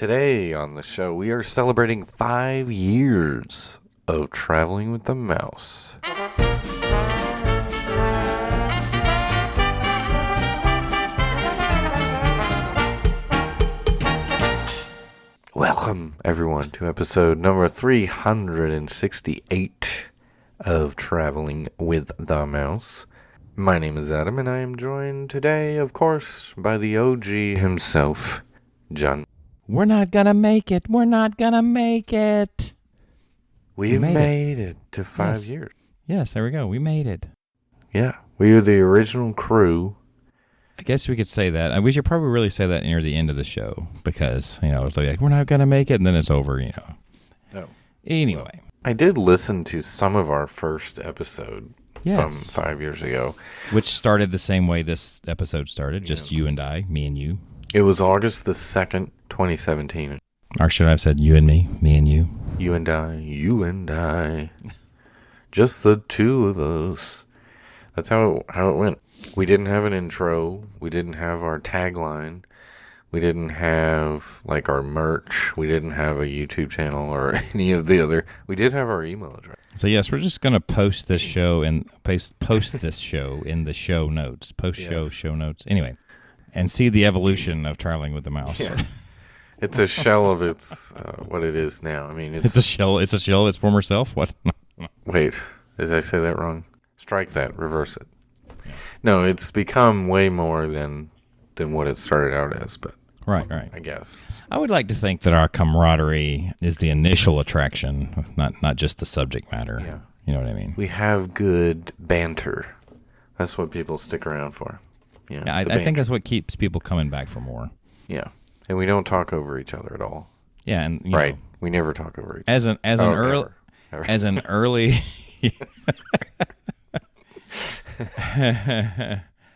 Today on the show, we are celebrating 5 years of traveling with the mouse. Welcome, everyone, to episode number 368 of Traveling with the Mouse. My name is Adam, and I am joined today, of course, by the OG himself, John. We're not gonna make it. We're not gonna make it. We made it to 5 years. Yes, there we go. We made it. Yeah, we are the original crew. I guess we could say that. We should probably really say that near the end of the show because, it's like, we're not going to make it, and then it's over, No. Anyway. Well, I did listen to some of our first episode from 5 years ago. Which started the same way this episode started, just you and I, me and you. It was August the 2nd, 2017. Or should I have said you and me and you? You and I. Just the two of us. That's how it went. We didn't have an intro. We didn't have our tagline. We didn't have, our merch. We didn't have a YouTube channel or any of the other. We did have our email address. So, yes, we're just going to post this show and post this show in the show notes. Show notes. Anyway, and see the evolution of Traveling with the Mouse. Yeah. It's a shell of its what it is now. I mean, it's a shell. It's a shell of its former self. What? Wait, did I say that wrong? Strike that. Reverse it. No, it's become way more than what it started out as. But right. I guess I would like to think that our camaraderie is the initial attraction, not just the subject matter. Yeah. You know what I mean? We have good banter. That's what people stick around for. Yeah, I think that's what keeps people coming back for more. Yeah. And we don't talk over each other at all. Yeah, and right. We never talk over each other. As an early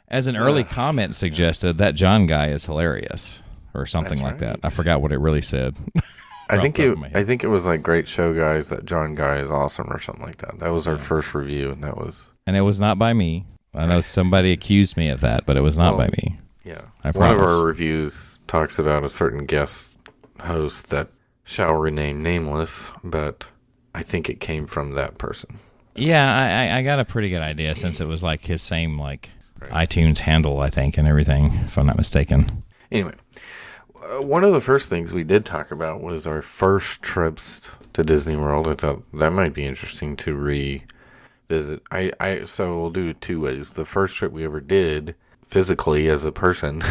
as an early comment suggested, that John guy is hilarious or something like that. I forgot what it really said. I think it was like great show guys, that John guy is awesome or something like that. That was our first review, and it was not by me. I know somebody accused me of that, but it was not by me. Yeah. One of our reviews talks about a certain guest host that shall remain nameless, but I think it came from that person. Yeah, I got a pretty good idea since it was like his same iTunes handle, I think, and everything, if I'm not mistaken. Anyway, one of the first things we did talk about was our first trips to Disney World. I thought that might be interesting to revisit. So we'll do it two ways. The first trip we ever did physically as a person,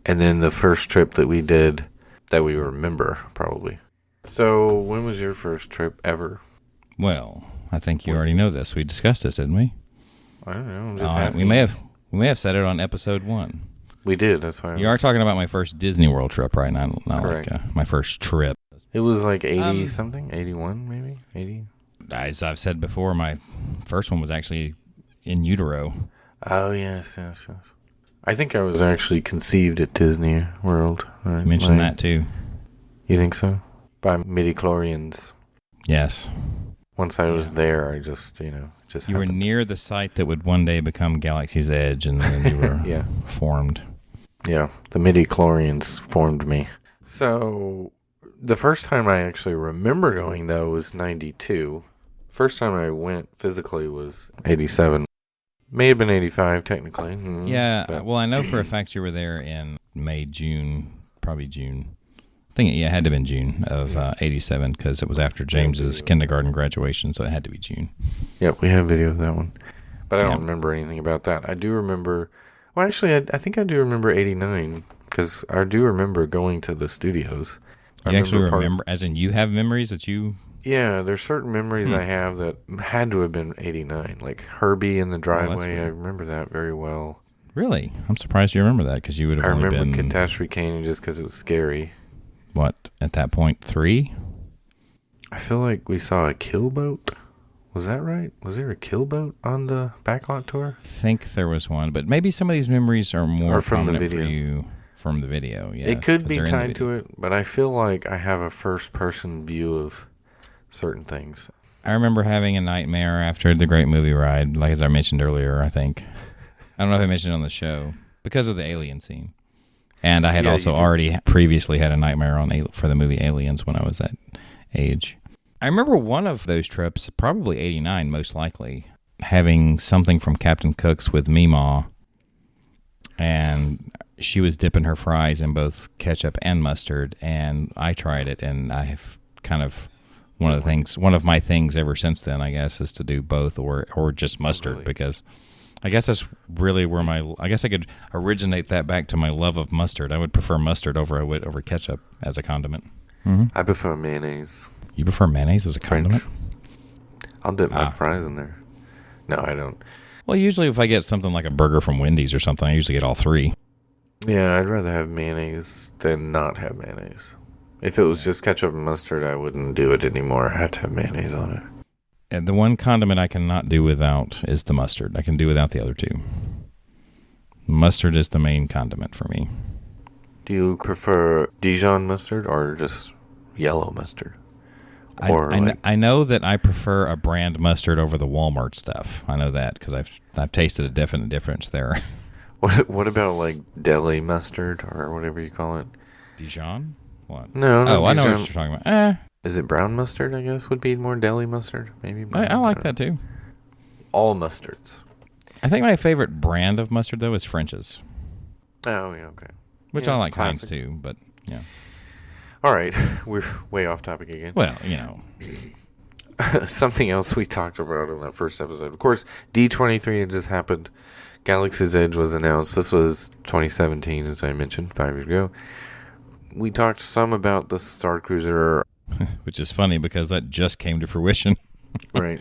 and then the first trip that we did that we remember, probably. So when was your first trip ever? Well, I think you already know this. We discussed this, didn't we? I don't know. I'm just asking. We may have said it on episode 1. We did. That's why. You are talking about my first Disney World trip, right? Not my first trip. It was like 80 something, 81 maybe, 80. As I've said before, my first one was actually in utero. Oh yes. I think I was actually conceived at Disney World. You mentioned that too. You think so? By midichlorians. Yes. Once I was there, I just You happened. were near the site that would one day become Galaxy's Edge, and then you were formed. Yeah, the midichlorians formed me. So, the first time I actually remember going, though, was 92. First time I went physically was 87. May have been 85, technically. Well, I know for a fact you were there in May, June, probably June. I think it had to have been June of 87 because it was after James's kindergarten graduation, so it had to be June. Yep, we have video of that one. But I don't remember anything about that. I do remember... Well, actually, I think I do remember 89 because I do remember going to the studios. You actually remember, as in you have memories that you... Yeah, there's certain memories I have that had to have been 89. Like Herbie in the driveway, I remember that very well. Really? I'm surprised you remember that because you would have only been... I remember Catastrophe Canyon just because it was scary. What, at that point, 3? I feel like we saw a kill boat. Was that right? Was there a kill boat on the backlot tour? I think there was one, but maybe some of these memories are more from the video. For you from the video. Yes, it could be tied to it, but I feel like I have a first-person view of certain things. I remember having a nightmare after the Great Movie Ride, like as I mentioned earlier, I think. I don't know if I mentioned it on the show, because of the alien scene. And I had Yeah, also you did. already previously had a nightmare for the movie Aliens when I was that age. I remember one of those trips, probably 89 most likely, having something from Captain Cook's with Meemaw, and she was dipping her fries in both ketchup and mustard, and I tried it, and I have kind of one of my things ever since then, I guess, is to do both or just mustard, really? because I guess that's really where I guess I could originate that back to my love of mustard. I would prefer mustard over ketchup as a condiment. Mm-hmm. I prefer mayonnaise. You prefer mayonnaise as a French. condiment? I'll dip my fries in there. No, I don't. Well, usually if I get something like a burger from Wendy's or something, I usually get all three. Yeah, I'd rather have mayonnaise than not have mayonnaise. If it was just ketchup and mustard, I wouldn't do it anymore. I have to have mayonnaise on it. And the one condiment I cannot do without is the mustard. I can do without the other two. Mustard is the main condiment for me. Do you prefer Dijon mustard or just yellow mustard? I know that I prefer a brand mustard over the Walmart stuff. I know that because I've tasted a definite difference there. What about like deli mustard or whatever you call it? Dijon? What? No, Oh, I know Dijon. what you're talking about. Is it brown mustard, I guess, would be more deli mustard? Maybe. I like that too. All mustards. I think my favorite brand of mustard, though, is French's. Oh, yeah, okay. Which Yeah, I like classic. Heinz too, but yeah. All right, we're way off topic again. Well, you know. Something else we talked about in that first episode. Of course, D23 had just happened. Galaxy's Edge was announced. This was 2017, as I mentioned, 5 years ago. We talked some about the Star Cruiser. Which is funny because that just came to fruition. Right.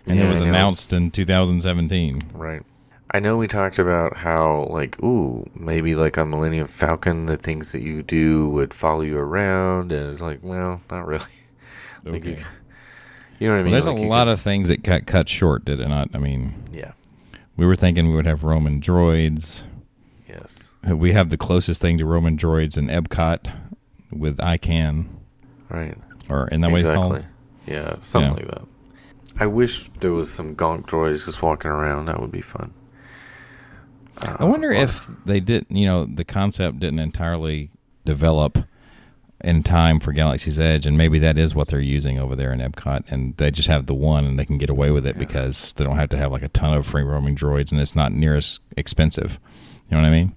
And Yeah, it was I know. announced in 2017. Right. I know we talked about how, like, maybe like on Millennium Falcon, the things that you do would follow you around. And it's like, well, not really. Like Okay. you know what I mean? There's Like a lot of things that got cut short, did it not? I mean, Yeah. we were thinking we would have Roman droids. Yes. We have the closest thing to Roman droids in Epcot with ICANN. Right. Or isn't that what it's called? Yeah, something Yeah. like that. I wish there was some gonk droids just walking around. That would be fun. I wonder if they the concept didn't entirely develop in time for Galaxy's Edge, and maybe that is what they're using over there in Epcot, and they just have the one and they can get away with it because they don't have to have like a ton of free roaming droids, and it's not near as expensive. You know what I mean?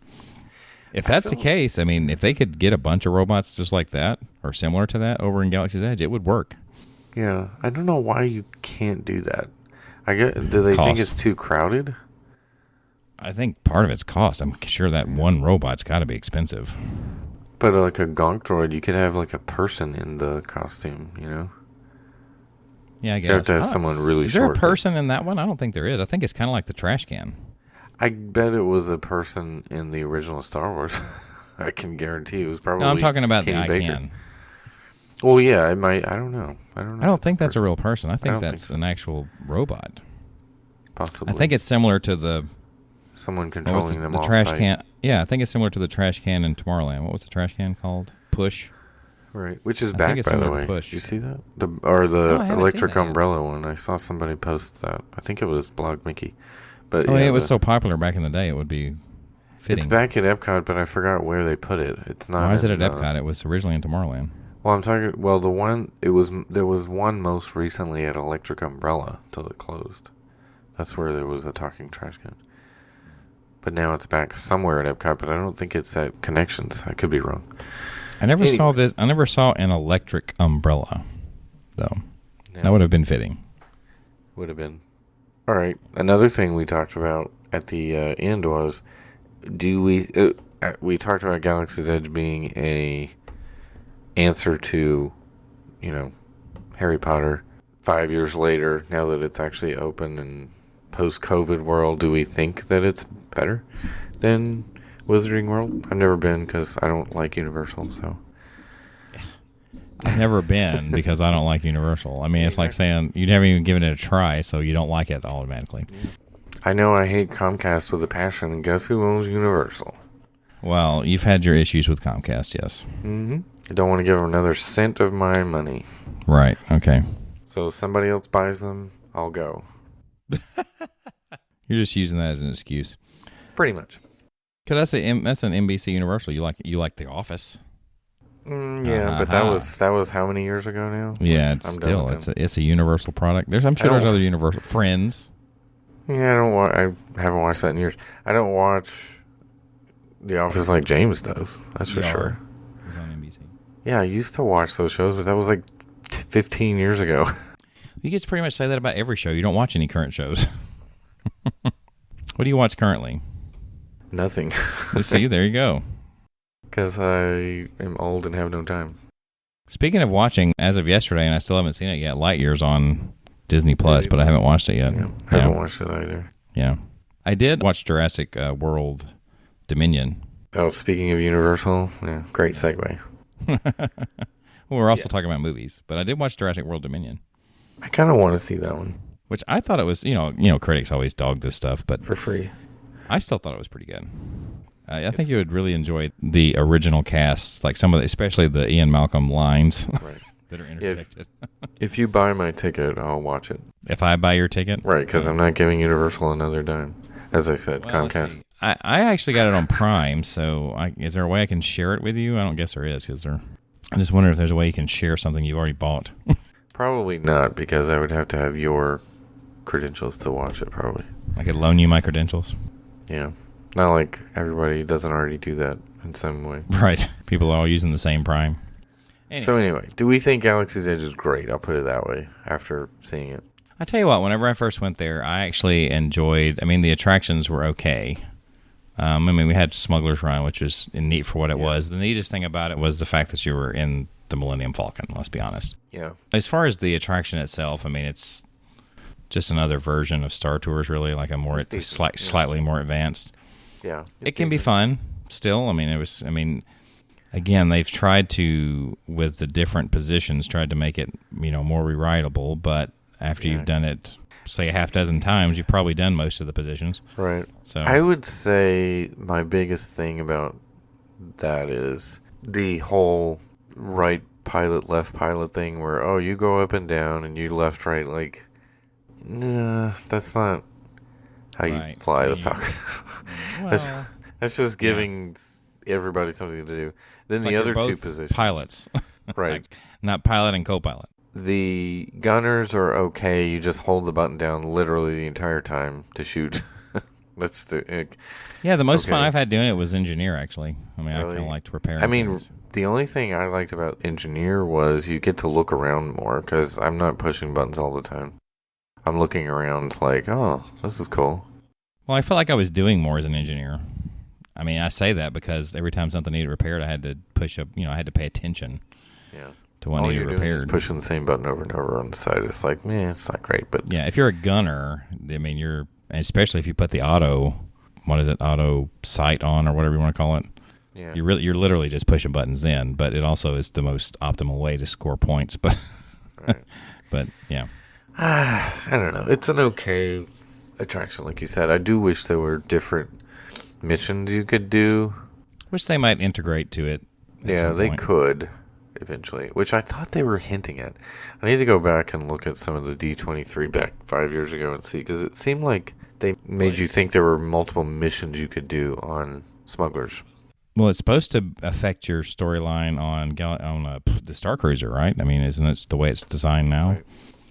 If that's the case, I mean, if they could get a bunch of robots just like that or similar to that over in Galaxy's Edge, it would work. Yeah, I don't know why you can't do that. Do they think Cost. it's too crowded? I think part of it's cost. I'm sure that one robot's got to be expensive. But like a gonk droid, you could have like a person in the costume, you know? Yeah, I You guess. have to have someone really Is there short. a person in that one? I don't think there is. I think it's kind of like the trash can. I bet it was a person in the original Star Wars. I can guarantee it was probably No, I'm talking about Kenny the Baker. ICANN. Well, yeah, it might. I don't know. I I don't think that's a real person. I think don't think that's so. an actual robot. Possibly. I think it's similar to the someone what was controlling them the off trash site. can. Yeah, I think it's similar to the trash can in Tomorrowland. What was the trash can called? Push. Right, which is I back, think it's by the similar to way. Push. Did you see that? The No, I haven't electric seen that yet. umbrella one. I saw somebody post that. I think it was Blog Mickey. But Oh, yeah, yeah, it was so popular back in the day. It would be fitting. it's back at Epcot, but I forgot where they put it. It's not. Why is it in, at Epcot? It was originally in Tomorrowland. Well, I'm talking. Well, there was one most recently at Electric Umbrella till it closed. That's where there was a talking trash can. But now it's back somewhere at Epcot, but I don't think it's at Connections. I could be wrong. I never saw Anyway. this. I never saw an electric umbrella, though. That would have been fitting. Would have been. All right. Another thing we talked about at the end was, we talked about Galaxy's Edge being a answer to, Harry Potter 5 years later, now that it's actually open and post-COVID world, do we think that it's better than Wizarding World? I've never been because I don't like Universal, so. I've never been because I don't like Universal. I mean, it's like saying you haven't even given it a try, so you don't like it automatically. I know I hate Comcast with a passion, and guess who owns Universal? Well, you've had your issues with Comcast, yes. Mm-hmm. I don't want to give them another cent of my money. Right, okay. So if somebody else buys them, I'll go. You're just using that as an excuse. Pretty much. Because that's an NBC Universal. You like The Office. Yeah, but that was how many years ago now? Yeah, Like, it's a Universal product. I'm sure there's other Universal Friends. Yeah, I haven't watched that in years. I don't watch The Office like James does. That's for sure. It was on NBC. Yeah, I used to watch those shows, but that was like 15 years ago. You can pretty much say that about every show. You don't watch any current shows. What do you watch currently? Nothing. See, there you go. Because I am old and have no time. Speaking of watching, as of yesterday, and I still haven't seen it yet, Lightyear's on Disney Plus, but I haven't watched it yet. Yeah, I haven't watched it either. Yeah. I did watch Jurassic World Dominion. Oh, speaking of Universal, yeah, great segue. Well, we're also talking about movies, but I did watch Jurassic World Dominion. I kind of want to see that one. Which I thought it was, critics always dog this stuff, but for free. I still thought it was pretty good. I think you would really enjoy the original cast, like some of especially the Ian Malcolm lines that are interjected. If you buy my ticket, I'll watch it. If I buy your ticket? Right, because I'm not giving Universal another dime. As I said, Comcast. I actually got it on Prime, so is there a way I can share it with you? I don't guess there is. I just wonder if there's a way you can share something you've already bought. Probably not, because I would have to have your credentials to watch it, probably. I could loan you my credentials? Yeah. Not like everybody doesn't already do that in some way. Right. People are all using the same Prime. So anyway, do we think Galaxy's Edge is great? I'll put it that way after seeing it. I tell you what, whenever I first went there, I actually enjoyed, the attractions were okay. We had Smuggler's Run, which was neat for what it was. The neatest thing about it was the fact that you were in the Millennium Falcon, let's be honest. Yeah. As far as the attraction itself, it's just another version of Star Tours, really, like a more slightly more advanced. Yeah. It can be fun still. Again, they've tried to, with the different positions, tried to make it, more rewritable, but after you've done it, say, a half dozen times, you've probably done most of the positions. Right. So I would say my biggest thing about that is the whole right pilot, left pilot thing where, you go up and down and you left, right. Like, nah, that's not how you fly the Falcon. Well, that's just giving everybody something to do. Then the other two positions. Pilots. Right. Like, not pilot and co-pilot. The gunners are okay. You just hold the button down literally the entire time to shoot. Let's do it. Yeah, the most fun I've had doing it was engineer, actually. Really? I kind of liked repairing things. The only thing I liked about engineer was you get to look around more, because I'm not pushing buttons all the time. I'm looking around like, oh, this is cool. Well, I felt like I was doing more as an engineer. I say that because every time something needed repaired, I had to push up, I had to pay attention to what needed repaired. All you're doing is pushing the same button over and over on the side. It's like, it's not great, but... Yeah, if you're a gunner, you're... Especially if you put the auto sight on, or whatever you want to call it. Yeah. You're literally just pushing buttons in, but it also is the most optimal way to score points. But, right. But, yeah. I don't know. It's an okay attraction, like you said. I do wish there were different missions you could do. Wish they might integrate to it. Yeah, they could eventually, which I thought they were hinting at. I need to go back and look at some of the D23 back 5 years ago and see, because it seemed like they made you think there were multiple missions you could do on Smugglers. Well, it's supposed to affect your storyline on the Star Cruiser, right? Isn't it the way it's designed now? Right.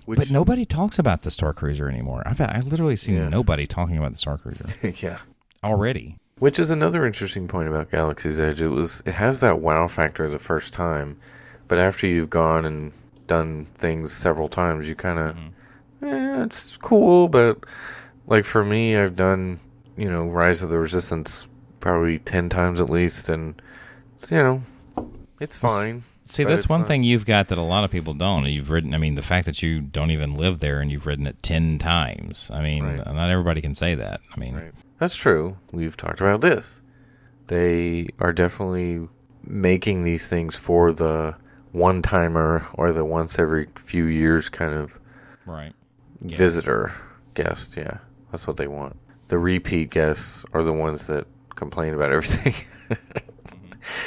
But nobody talks about the Star Cruiser anymore. I literally seen nobody talking about the Star Cruiser. Yeah. Already. Which is another interesting point about Galaxy's Edge. It has that wow factor the first time, but after you've gone and done things several times, you kind of, it's cool, but like for me, I've done, Rise of the Resistance probably 10 times at least, and it's fine. See, that's one thing you've got that a lot of people don't. You've ridden, the fact that you don't even live there and you've ridden it 10 times. Not everybody can say that. Right. That's true. We've talked about this. They are definitely making these things for the one-timer or the once every few years kind of visitor guest. Yeah, that's what they want. The repeat guests are the ones that complain about everything.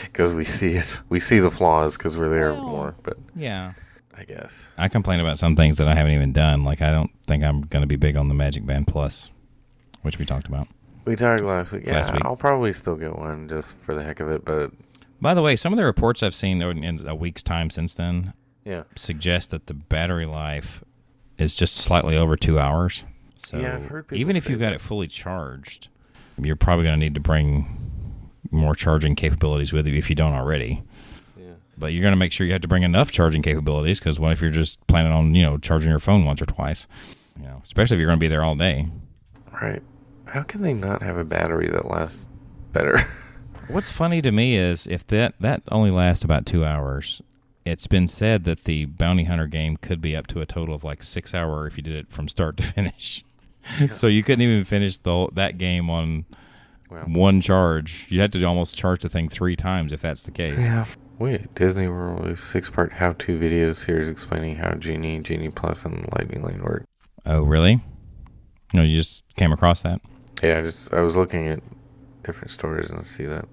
Because we see it. We see the flaws because we're there more. But yeah, I guess. I complain about some things that I haven't even done. Like, I don't think I'm going to be big on the Magic Band Plus, which we talked about. We talked last week. Yeah, Last week. I'll probably still get one just for the heck of it, but... By the way, some of the reports I've seen in a week's time since then suggest that the battery life is just slightly over 2 hours. So yeah, I've heard people even if you've got it fully charged, you're probably going to need to bring more charging capabilities with you if you don't already. Yeah. But you're going to make sure you have to bring enough charging capabilities, because what if you're just planning on, charging your phone once or twice? Especially if you're going to be there all day. Right. How can they not have a battery that lasts better? What's funny to me is if that only lasts about 2 hours, it's been said that the Bounty Hunter game could be up to a total of like 6 hours if you did it from start to finish. Yeah. So you couldn't even finish that game on one charge. You had to almost charge the thing 3 times if that's the case. Yeah. Wait, Disney World is 6-part how-to video series explaining how Genie Plus, and Lightning Lane work. Oh, really? No, you just came across that? Yeah, I was looking at different stories and see that.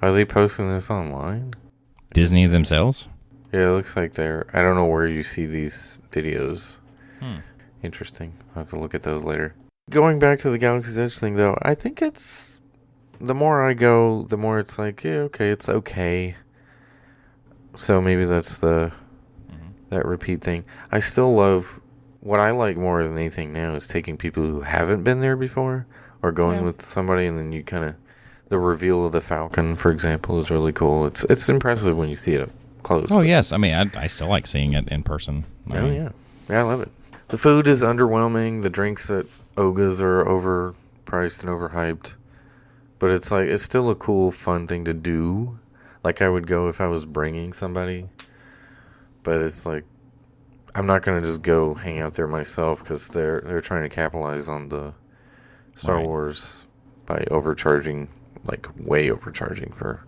Are they posting this online? Disney themselves? Yeah, it looks like they're... I don't know where you see these videos. Interesting. I'll have to look at those later. Going back to the Galaxy's Edge thing, though, I think it's... The more I go, the more it's like, yeah, okay, it's okay. So maybe that's that repeat thing. I still love... What I like more than anything now is taking people who haven't been there before, or going with somebody, and then you kind of... The reveal of the Falcon, for example, is really cool. It's impressive when you see it up close. Oh, yes. I mean, I still like seeing it in person. Yeah, I love it. The food is underwhelming. The drinks at Oga's are overpriced and overhyped. But it's still a cool, fun thing to do. Like I would go if I was bringing somebody. But it's like, I'm not going to just go hang out there myself, because they're trying to capitalize on the Star Wars by overcharging, like way overcharging for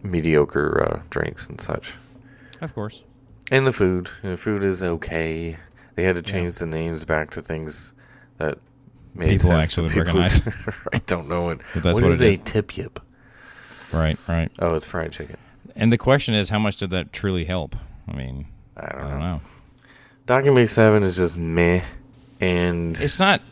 mediocre drinks and such. Of course. And the food. The food is okay. They had to change the names back to things that made people sense actually to people. recognize. I don't know what what is a tip-yip. Right. Oh, it's fried chicken. And the question is, how much did that truly help? I mean, I don't know. Docking Bay 7 is just meh, and it's not.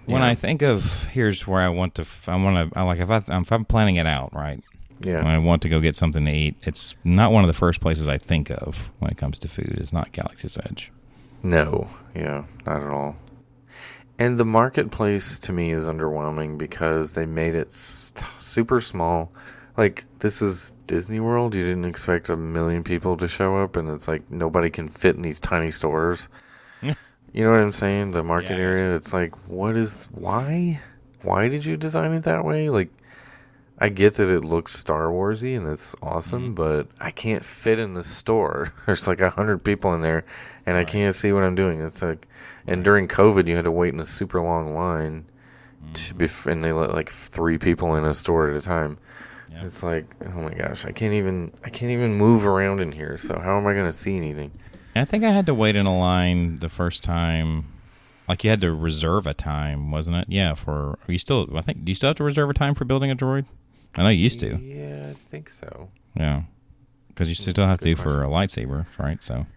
When I think of here's where I want to, if I'm planning it out, right? Yeah. When I want to go get something to eat, it's not one of the first places I think of when it comes to food. It's not Galaxy's Edge. No, yeah, not at all. And the marketplace to me is underwhelming because they made it super small. Like, this is Disney World. You didn't expect 1 million people to show up, and it's like nobody can fit in these tiny stores. You know what I'm saying? The market area, it's like, why? Why did you design it that way? Like, I get that it looks Star Wars-y and it's awesome, but I can't fit in the store. There's like 100 people in there, and I can't see what I'm doing. It's like, and during COVID, you had to wait in a super long line, and they let like 3 people in a store at a time. Yep. It's like, oh my gosh, I can't even move around in here. So how am I going to see anything? I think I had to wait in a line the first time. Like, you had to reserve a time, wasn't it? Yeah. Do you still have to reserve a time for building a droid? I know you used to. Yeah, I think so. Yeah. Because you still have to for a lightsaber, right? So.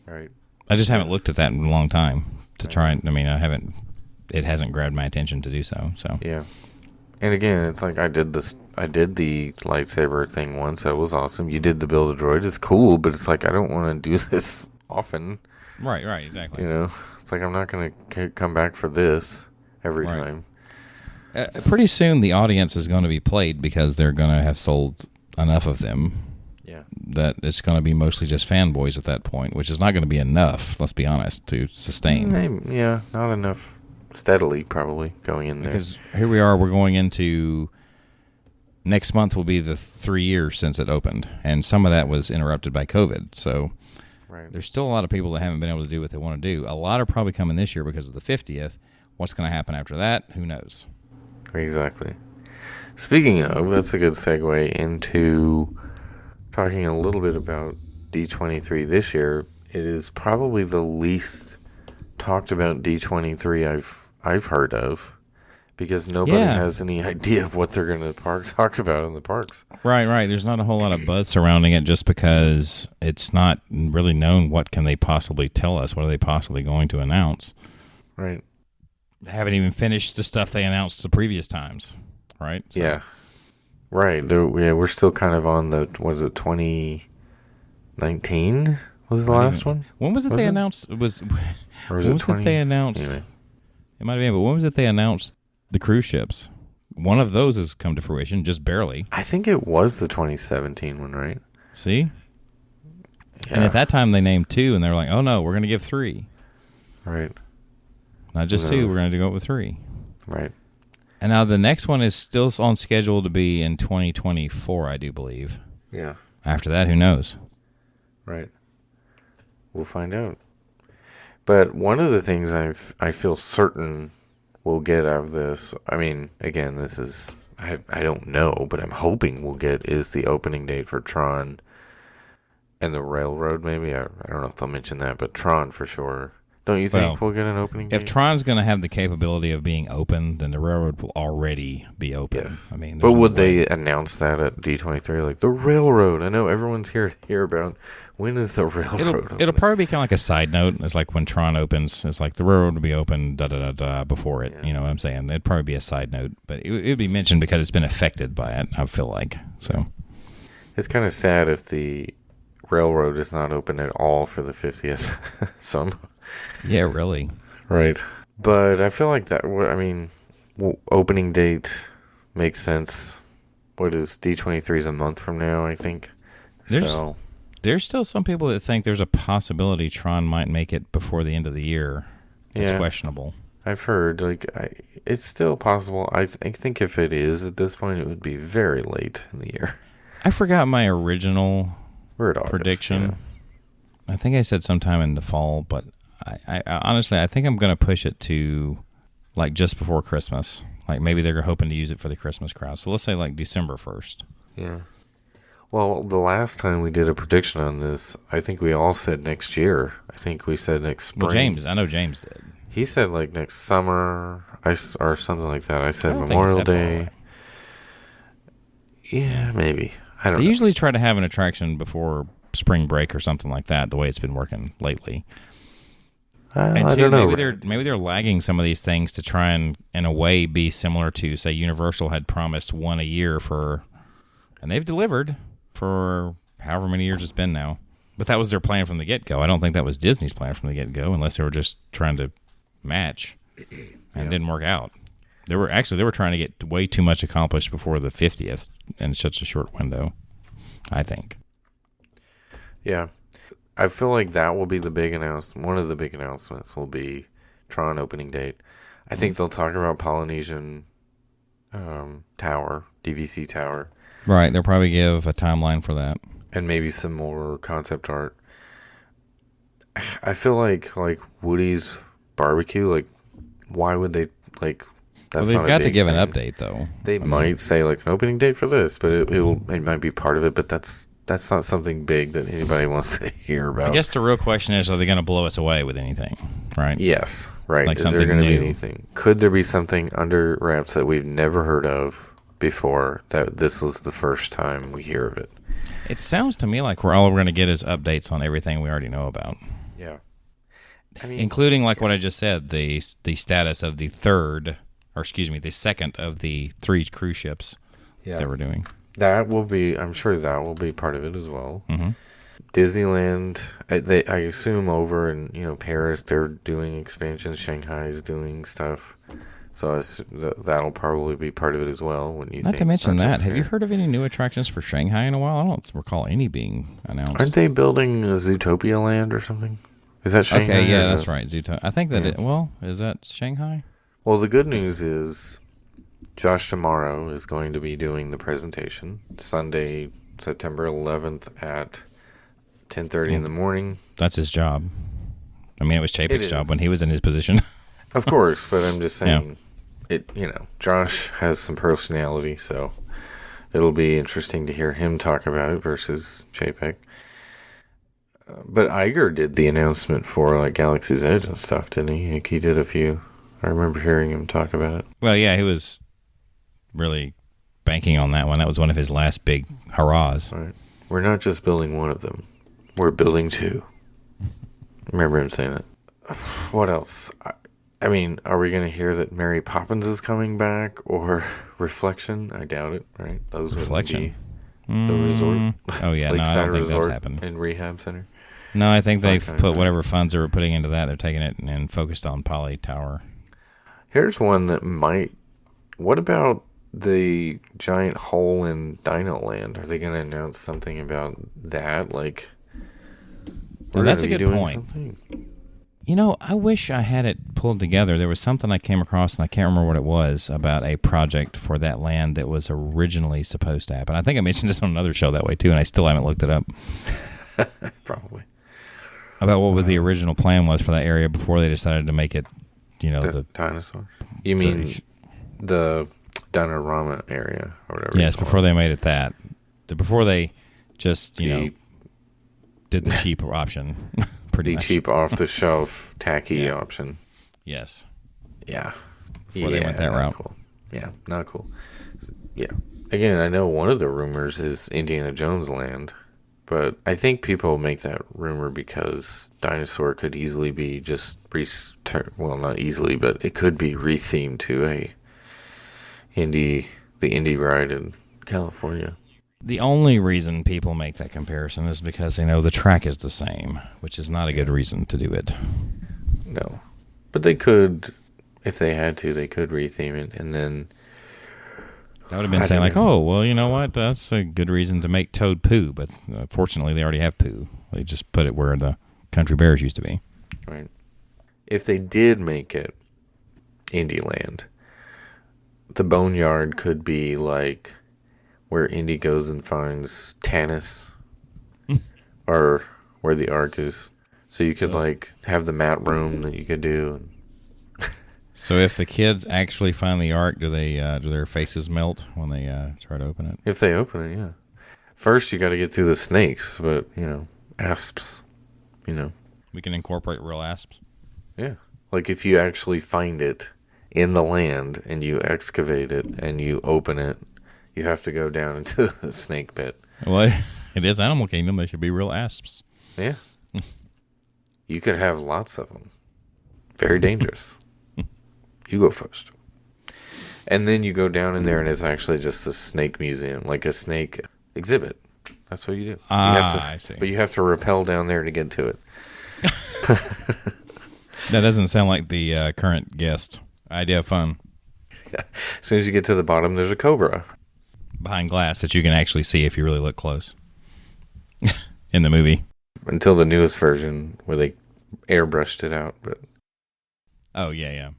Right. I just haven't looked at that in a long time to try and, it hasn't grabbed my attention to do so. So. Yeah. And again, it's like I did the lightsaber thing once. That was awesome. You did the build a droid. It's cool, but it's like I don't want to do this often. Right, exactly. It's like I'm not going to come back for this every time. Pretty soon the audience is going to be played because they're going to have sold enough of them. Yeah. That it's going to be mostly just fanboys at that point, which is not going to be enough, let's be honest, to sustain. Yeah, not enough. Steadily, probably, going in there. Because here we are, we're going into... Next month will be the 3 years since it opened, and some of that was interrupted by COVID. So there's still a lot of people that haven't been able to do what they want to do. A lot are probably coming this year because of the 50th. What's going to happen after that? Who knows? Exactly. Speaking of, that's a good segue into talking a little bit about D23 this year. It is probably the least talked about D23 I've heard of, because nobody has any idea of what they're going to talk about in the parks. Right. There's not a whole lot of buzz surrounding it just because it's not really known what can they possibly tell us. What are they possibly going to announce? Right. They haven't even finished the stuff they announced the previous times, right? So, Yeah. Right. We're still kind of on the, what is it, 2019 was the last one? When was it Was they it? announced? It was Or was when it was 20? it they announced? Anyway. It might have been, but when was it they announced the cruise ships? One of those has come to fruition, just barely. I think it was the 2017 one, right? See? Yeah. And at that time, they named 2, and they were like, oh, no, we're going to give 3. Right. Not just 2, we're going to go with 3. Right. And now the next one is still on schedule to be in 2024, I do believe. Yeah. After that, who knows? Right. We'll find out. But one of the things I feel certain we'll get out of this, I mean, again, this is, I don't know, but I'm hoping we'll get, is the opening date for Tron and the railroad, maybe. I don't know if they'll mention that, but Tron for sure. Don't you think we'll get an opening date? If Tron's going to have the capability of being open, then the railroad will already be open. Yes. I mean, but would they announce that at D23? Like, the railroad. I know everyone's here to hear about when is the railroad It'll probably be kind of like a side note. It's like when Tron opens, it's like the railroad will be open, before it. Yeah. You know what I'm saying? It'd probably be a side note, but it would be mentioned because it's been affected by it, I feel like. So it's kind of sad if the railroad is not open at all for the 50th. Yeah, really. Right. But I feel like that, I mean, opening date makes sense. What is D23 is a month from now, I think. There's still some people that think there's a possibility Tron might make it before the end of the year. It's questionable. I've heard, it's still possible. I think if it is at this point, it would be very late in the year. I forgot my original prediction. August, I think I said sometime in the fall, but I honestly, I think I'm going to push it to like just before Christmas. Like maybe they're hoping to use it for the Christmas crowd. So let's say like December 1st. Yeah. Well, the last time we did a prediction on this, I think we all said next year. I think we said next spring. Well, I know James did. He said like next summer or something like that. I said don't Memorial think it's that Day. far away. Yeah, maybe. I don't They know. usually try to have an attraction before spring break or something like that, the way it's been working lately. And I two, don't know. maybe they're lagging some of these things to try and, in a way, be similar to, say, Universal had promised one a year and they've delivered for however many years it's been now. But that was their plan from the get-go. I don't think that was Disney's plan from the get-go, unless they were just trying to match, and it didn't work out. They were trying to get way too much accomplished before the 50th in such a short window, I think. Yeah. I feel like that will be the big announcement. One of the big announcements will be Tron opening date. I think they'll talk about Polynesian Tower, DVC Tower. Right. They'll probably give a timeline for that. And maybe some more concept art. I feel like Woody's barbecue, like, why would they, like, that's Well, not they've got a to big give thing. an update, though. They might say, like, an opening date for this, but it might be part of it, but that's not something big that anybody wants to hear about. I guess the real question is, are they going to blow us away with anything, right? Yes, right. Like Is there something going to be new. anything? Could there be something under wraps that we've never heard of before, that this is the first time we hear of it? It sounds to me like all we're going to get is updates on everything we already know about. Yeah. I mean, Including, like what I just said, the status of the second of the 3 cruise ships that we're doing. that will be, I'm sure that will be part of it as well. Mm-hmm. Disneyland, I assume over in Paris, they're doing expansions. Shanghai is doing stuff. So that'll probably be part of it as well. Not to mention that, have you heard of any new attractions for Shanghai in a while? I don't recall any being announced. Aren't they building a Zootopia land or something? Is that Shanghai? Okay, yeah, that's right. Zootopia. I think that is that Shanghai? Well, the good news is Josh tomorrow is going to be doing the presentation Sunday, September 11th at 10:30 in the morning. That's his job. I mean, it was It Chapek's is. job when he was in his position. Of course, but I'm just saying, Josh has some personality, so it'll be interesting to hear him talk about it versus Chapek. But Iger did the announcement for like Galaxy's Edge and stuff, didn't he? Like he did a few. I remember hearing him talk about it. Well, yeah, he was really banking on that one. That was one of his last big hurrahs. Right. We're not just building one of them. We're building 2. Remember him saying that. What else? I mean, are we going to hear that Mary Poppins is coming back or Reflection? I doubt it, right? Those Reflection. would be the resort. Oh, yeah. No, I don't think that's happening. And rehab center. No, I think they've put whatever funds they were putting into that. They're taking it and focused on Poly Tower. Here's one that might. What about the giant hole in Dinoland? Are they going to announce something about that? Like, well, that's a good point. Something? You know, I wish I had it pulled together. There was something I came across, and I can't remember what it was, about a project for that land that was originally supposed to happen. I think I mentioned this on another show that way, too, and I still haven't looked it up. Probably. About what the original plan was for that area before they decided to make it, the dinosaur. You mean the Dinorama area or whatever? Yes, before they made it that. Before they just, did the cheap option. Pretty much. Cheap, off-the-shelf, tacky option. Yes. Yeah. Before they went that route. Cool. Yeah, not cool. Yeah. Again, I know one of the rumors is Indiana Jones Land. But I think people make that rumor because Dinosaur could easily be just well, not easily, but it could be rethemed to the Indy ride in California. The only reason people make that comparison is because they know the track is the same, which is not a good reason to do it. No, but they could, if they had to, they could retheme it, and then. That would have been saying like, oh, well, you know what? That's a good reason to make Toad poo. But fortunately, they already have poo. They just put it where the Country Bears used to be. Right. If they did make it Indyland, the Boneyard could be like where Indy goes and finds Tanis, or where the Ark is. So you could like have the mat room that you could do. So if the kids actually find the Ark, do their faces melt when they try to open it? If they open it, yeah. First, you got to get through the snakes, but asps. We can incorporate real asps. Yeah, like if you actually find it in the land and you excavate it and you open it, you have to go down into the snake pit. Well, it is Animal Kingdom. They should be real asps. Yeah. You could have lots of them. Very dangerous. You go first. And then you go down in there and it's actually just a snake museum, like a snake exhibit. That's what you do. I see. But you have to rappel down there to get to it. That doesn't sound like the current guest. Idea of fun. Yeah. As soon as you get to the bottom, there's a cobra. Behind glass that you can actually see if you really look close. In the movie. Until the newest version where they airbrushed it out. But oh, yeah.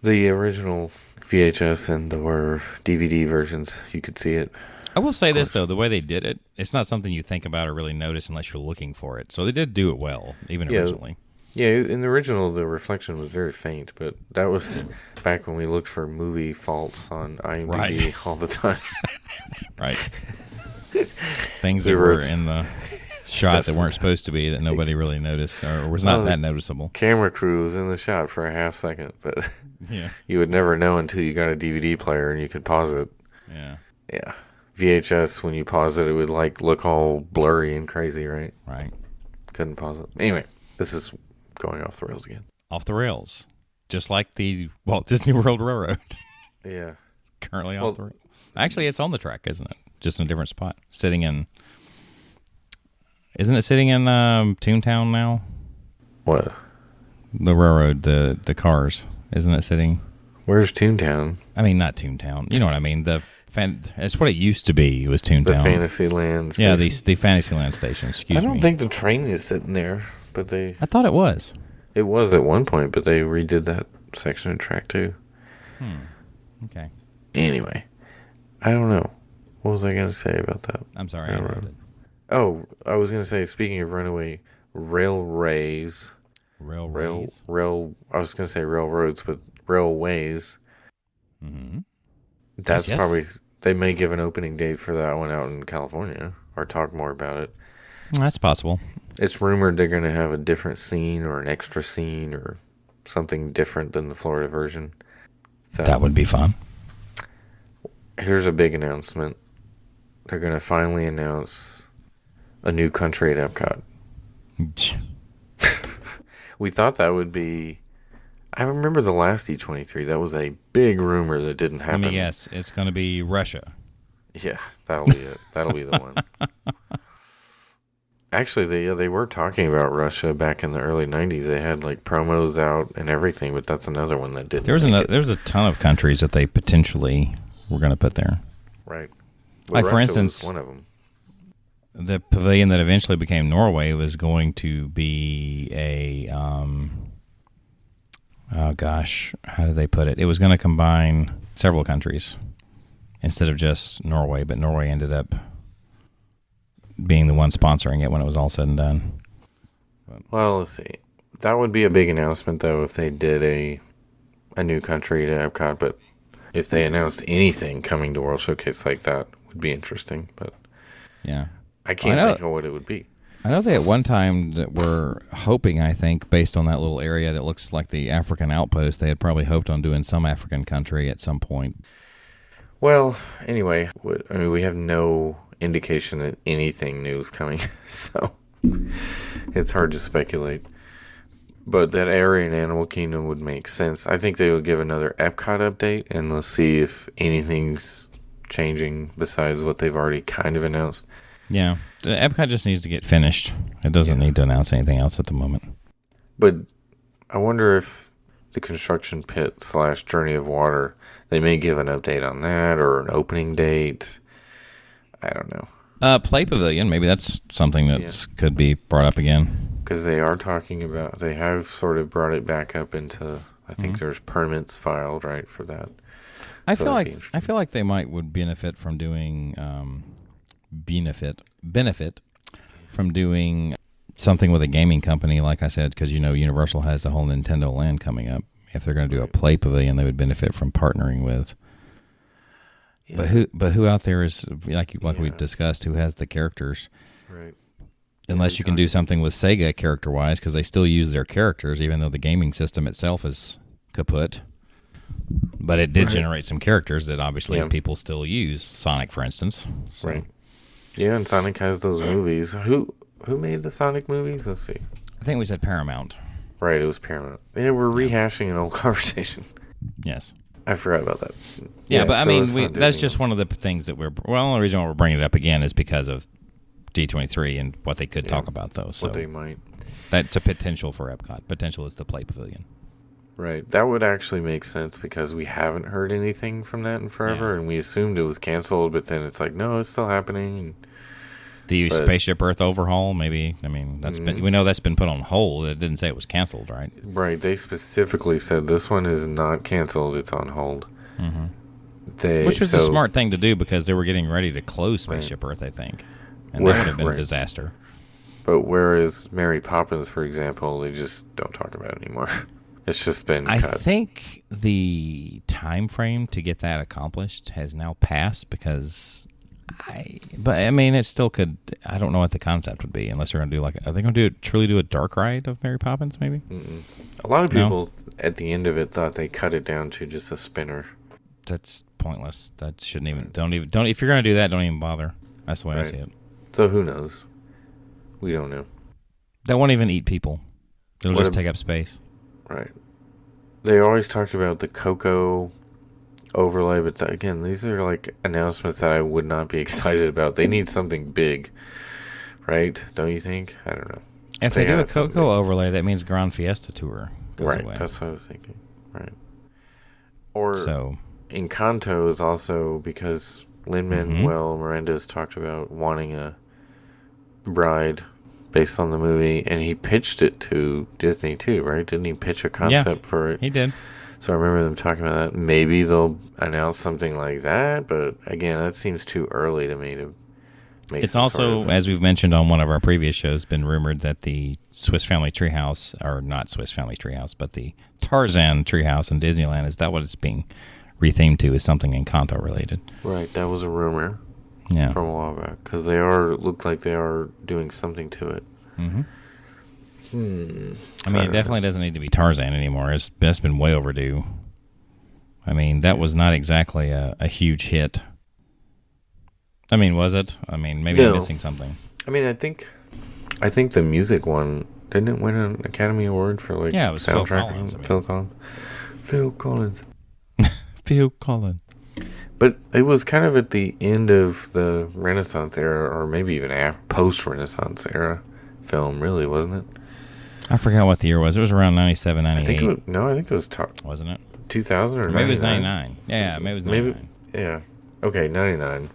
The original VHS and or DVD versions, you could see it. I will say this, though. The way they did it, it's not something you think about or really notice unless you're looking for it. So they did do it well, even originally. Yeah, in the original, the reflection was very faint, but that was back when we looked for movie faults on IMDb all the time. Right. Things that were in the shot that weren't supposed to be that nobody really noticed or was not that noticeable. Camera crew was in the shot for a half second, but yeah, you would never know until you got a DVD player and you could pause it. Yeah. VHS, when you pause it, it would like look all blurry and crazy, right? Right. Couldn't pause it. Anyway, this is going off the rails again. Off the rails. Just like the Walt Disney World Railroad. Yeah. Currently off the rails. Actually, it's on the track, isn't it? Just in a different spot. Isn't it sitting in Toontown now? What? The railroad, the cars. Isn't it sitting? Where's Toontown? I mean, not Toontown. You know what I mean. It's what it used to be. It was Toontown. The Fantasyland station. Yeah, the Fantasyland station. Excuse me. I don't think the train is sitting there, but they... I thought it was. It was at one point, but they redid that section of track too. Okay. Anyway, I don't know. What was I going to say about that? I'm sorry. I was going to say, speaking of runaway railways. Railways? I was going to say railroads, but railways. Mm-hmm. That's probably... They may give an opening date for that one out in California or talk more about it. That's possible. It's rumored they're going to have a different scene or an extra scene or something different than the Florida version. That would be fun. Here's a big announcement. They're going to finally announce a new country at Epcot. We thought that would be I remember the last D23. That was a big rumor that didn't happen. Let me guess. It's going to be Russia. Yeah, that'll be it. That'll be the one. Actually, they were talking about Russia back in the early 90s. They had like promos out and everything, but that's another one that didn't. There's a ton of countries that they potentially were going to put there. Right. Well, like, for instance, one of them. The pavilion that eventually became Norway was going to be a, oh gosh, how did they put it? It was going to combine several countries instead of just Norway, but Norway ended up being the one sponsoring it when it was all said and done. Well, let's see. That would be a big announcement, though, if they did a new country to Epcot. But if they announced anything coming to World Showcase like that, would be interesting. But yeah, I can't think of what it would be. I know they at one time that were hoping, I think, based on that little area that looks like the African outpost, they had probably hoped on doing some African country at some point. Well, anyway, I mean, we have no indication that anything new is coming, so it's hard to speculate. But that area in Animal Kingdom would make sense. I think they would give another Epcot update, and let's see if anything's changing besides what they've already kind of announced. Yeah, the Epcot just needs to get finished. It doesn't need to announce anything else at the moment. But I wonder if the construction pit / Journey of Water, they may give an update on that or an opening date. I don't know. Play Pavilion, maybe that's something that could be brought up again. Because they are talking about, they have sort of brought it back up into, I think there's permits filed, right, for that. I feel like they would benefit from doing, benefit from doing something with a gaming company, like I said, because, Universal has the whole Nintendo Land coming up. If they're going to do a Play Pavilion, they would benefit from partnering with. Yeah. But who out there is, like we discussed, who has the characters? Right. Unless you can do something with Sega character-wise, because they still use their characters, even though the gaming system itself is kaput. But it did generate some characters that obviously people still use. Sonic, for instance. So. Right. Yeah, and Sonic has those movies. Who made the Sonic movies? Let's see. I think we said Paramount. Right, it was Paramount. Yeah, we're rehashing an old conversation. Yes. I forgot about that. Yeah, but so I mean, that's just one of the things that the only reason why we're bringing it up again is because of D23 and what they could talk about, though. So what they might. That's a potential for Epcot. Potential is the Play Pavilion. Right. That would actually make sense because we haven't heard anything from that in forever, and we assumed it was canceled, but then it's like, no, it's still happening. The Spaceship Earth overhaul, maybe. I mean, we know that's been put on hold. It didn't say it was canceled, right? Right. They specifically said this one is not canceled. It's on hold. Mm-hmm. Which was a smart thing to do because they were getting ready to close Spaceship Earth, I think. And that would have been a disaster. But whereas Mary Poppins, for example, they just don't talk about it anymore. It's just been cut. I think the time frame to get that accomplished has now passed because... But I mean, it still could. I don't know what the concept would be unless they're going to do are they going to truly do a dark ride of Mary Poppins? Maybe. Mm-mm. A lot of people at the end of it thought they cut it down to just a spinner. That's pointless. That shouldn't even. Don't. If you're going to do that, don't even bother. That's the way I see it. So who knows? We don't know. That won't even eat people. It'll just take up space. Right. They always talked about the Coco overlay, but again, these are like announcements that I would not be excited about. They need something big, right? Don't you think? I don't know. If they do a Coco overlay, that means Grand Fiesta Tour goes away. That's what I was thinking. Right. Or Encanto is also because Lin-Manuel Miranda's talked about wanting a bride based on the movie, and he pitched it to Disney too, right? Didn't he pitch a concept for it? He did. So I remember them talking about that. Maybe they'll announce something like that, but again, that seems too early to me to make. It's also, as we've mentioned on one of our previous shows, been rumored that the Swiss Family Treehouse, or not Swiss Family Treehouse, but the Tarzan Treehouse in Disneyland, is that what it's being rethemed to? Is something Encanto related? Right, that was a rumor. Yeah, from a while back because look like they are doing something to it. Mm-hmm. I mean, it definitely doesn't need to be Tarzan anymore. That's been way overdue. I mean, that was not exactly a huge hit. I mean, was it? I mean, maybe I'm missing something. I mean, I think the music one Didn't it win an Academy Award for like Yeah, it was Phil soundtrack? Collins, I mean. Phil Collins. Phil Collins. Phil Collins. But it was kind of at the end of the Renaissance era, or maybe even post-Renaissance era film, really, wasn't it? I forgot what the year was. It was around 97, 98. I think it was wasn't it? 2000 or Maybe it was 99. 99. Yeah, maybe it was 99. Yeah. Okay, 99.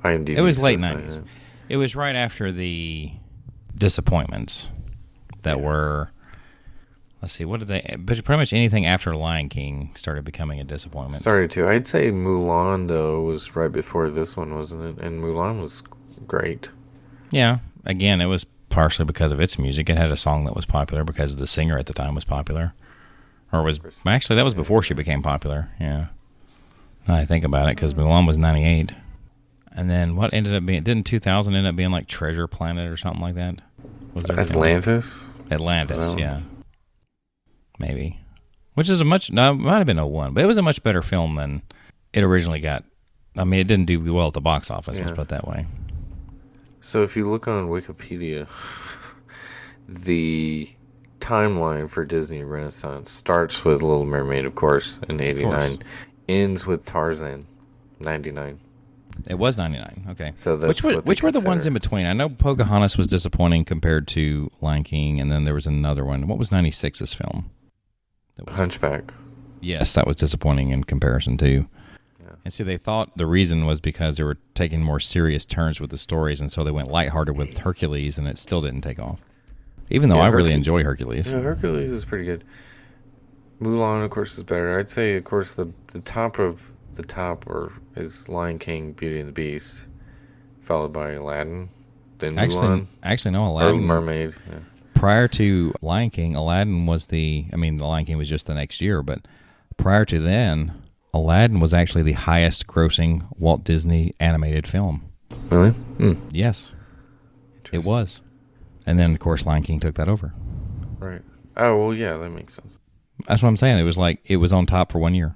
IMDb It was late says 90s. 99. It was right after the disappointments that were... Let's see, what did they... But pretty much anything after Lion King started becoming a disappointment. Started to. I'd say Mulan, though, was right before this one, wasn't it? And Mulan was great. Yeah. Again, it was partially because of its music. It had a song that was popular because the singer at the time was popular. Or was... Actually, that was before she became popular. Yeah. Now I think about it, because Mulan was 98. And then what ended up being... Didn't 2000 end up being like Treasure Planet or something like that? Was there Atlantis? Atlantis, yeah. Maybe. Which is a much... No, it might have been 01, but it was a much better film than it originally got. I mean, it didn't do well at the box office, let's put it that way. So if you look on Wikipedia, the timeline for Disney Renaissance starts with Little Mermaid, of course, in 89, ends with Tarzan, 99. It was 99, okay. So that's which were the ones in between? I know Pocahontas was disappointing compared to Lion King, and then there was another one. What was 96's film? Hunchback. Yes, that was disappointing in comparison too. Yeah. And see, they thought the reason was because they were taking more serious turns with the stories, and so they went lighthearted with Hercules, and it still didn't take off. Even though I really enjoy Hercules. Yeah, Hercules is pretty good. Mulan, of course, is better. I'd say, of course, the top of the top is Lion King, Beauty and the Beast, followed by Aladdin, then Mulan. Actually, no, Aladdin. Or Mermaid, yeah. Prior to Lion King, Aladdin was the Lion King was just the next year, but prior to then, Aladdin was actually the highest grossing Walt Disney animated film. Really? Yes. It was. And then, of course, Lion King took that over. Right. Oh, well, yeah, that makes sense. That's what I'm saying. It was like, it was on top for 1 year.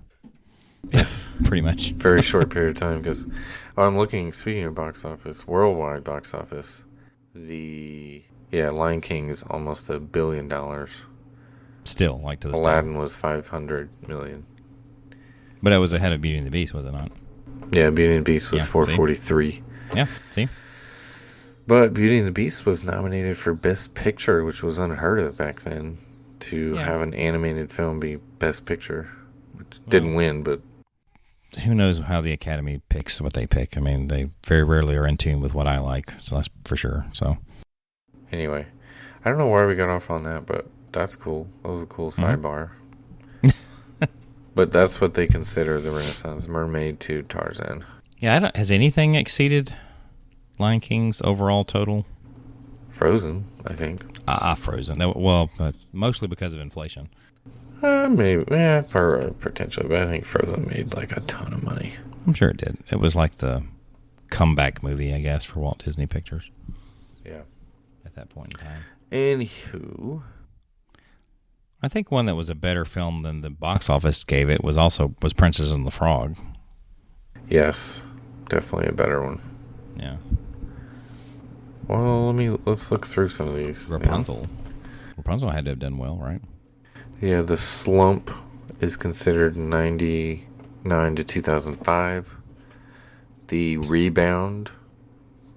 Yes. Pretty much. Very short period of time, because I'm looking, speaking of box office, worldwide box office, Lion King is almost $1 billion. Still, like to this Aladdin was 500 million. But it was ahead of Beauty and the Beast, was it not? Yeah, Beauty and the Beast was 443. See? Yeah, see? But Beauty and the Beast was nominated for Best Picture, which was unheard of back then, to have an animated film be Best Picture. Which didn't win, but... Who knows how the Academy picks what they pick. I mean, they very rarely are in tune with what I like, so that's for sure. So, anyway, I don't know why we got off on that, but that's cool. That was a cool sidebar. But that's what they consider the Renaissance, Mermaid to Tarzan. Yeah, has anything exceeded Lion King's overall total? Frozen, I think. Frozen. Mostly because of inflation. Maybe, potentially, but I think Frozen made like a ton of money. I'm sure it did. It was like the comeback movie, I guess, for Walt Disney Pictures. Yeah. At that point in time. Anywho, I think one that was a better film than the box office gave it was Princess and the Frog. Yes, definitely a better one. Yeah. Well, let's look through some of these. Rapunzel. Rapunzel had to have done well, right? Yeah, the slump is considered 99 to 2005. The rebound,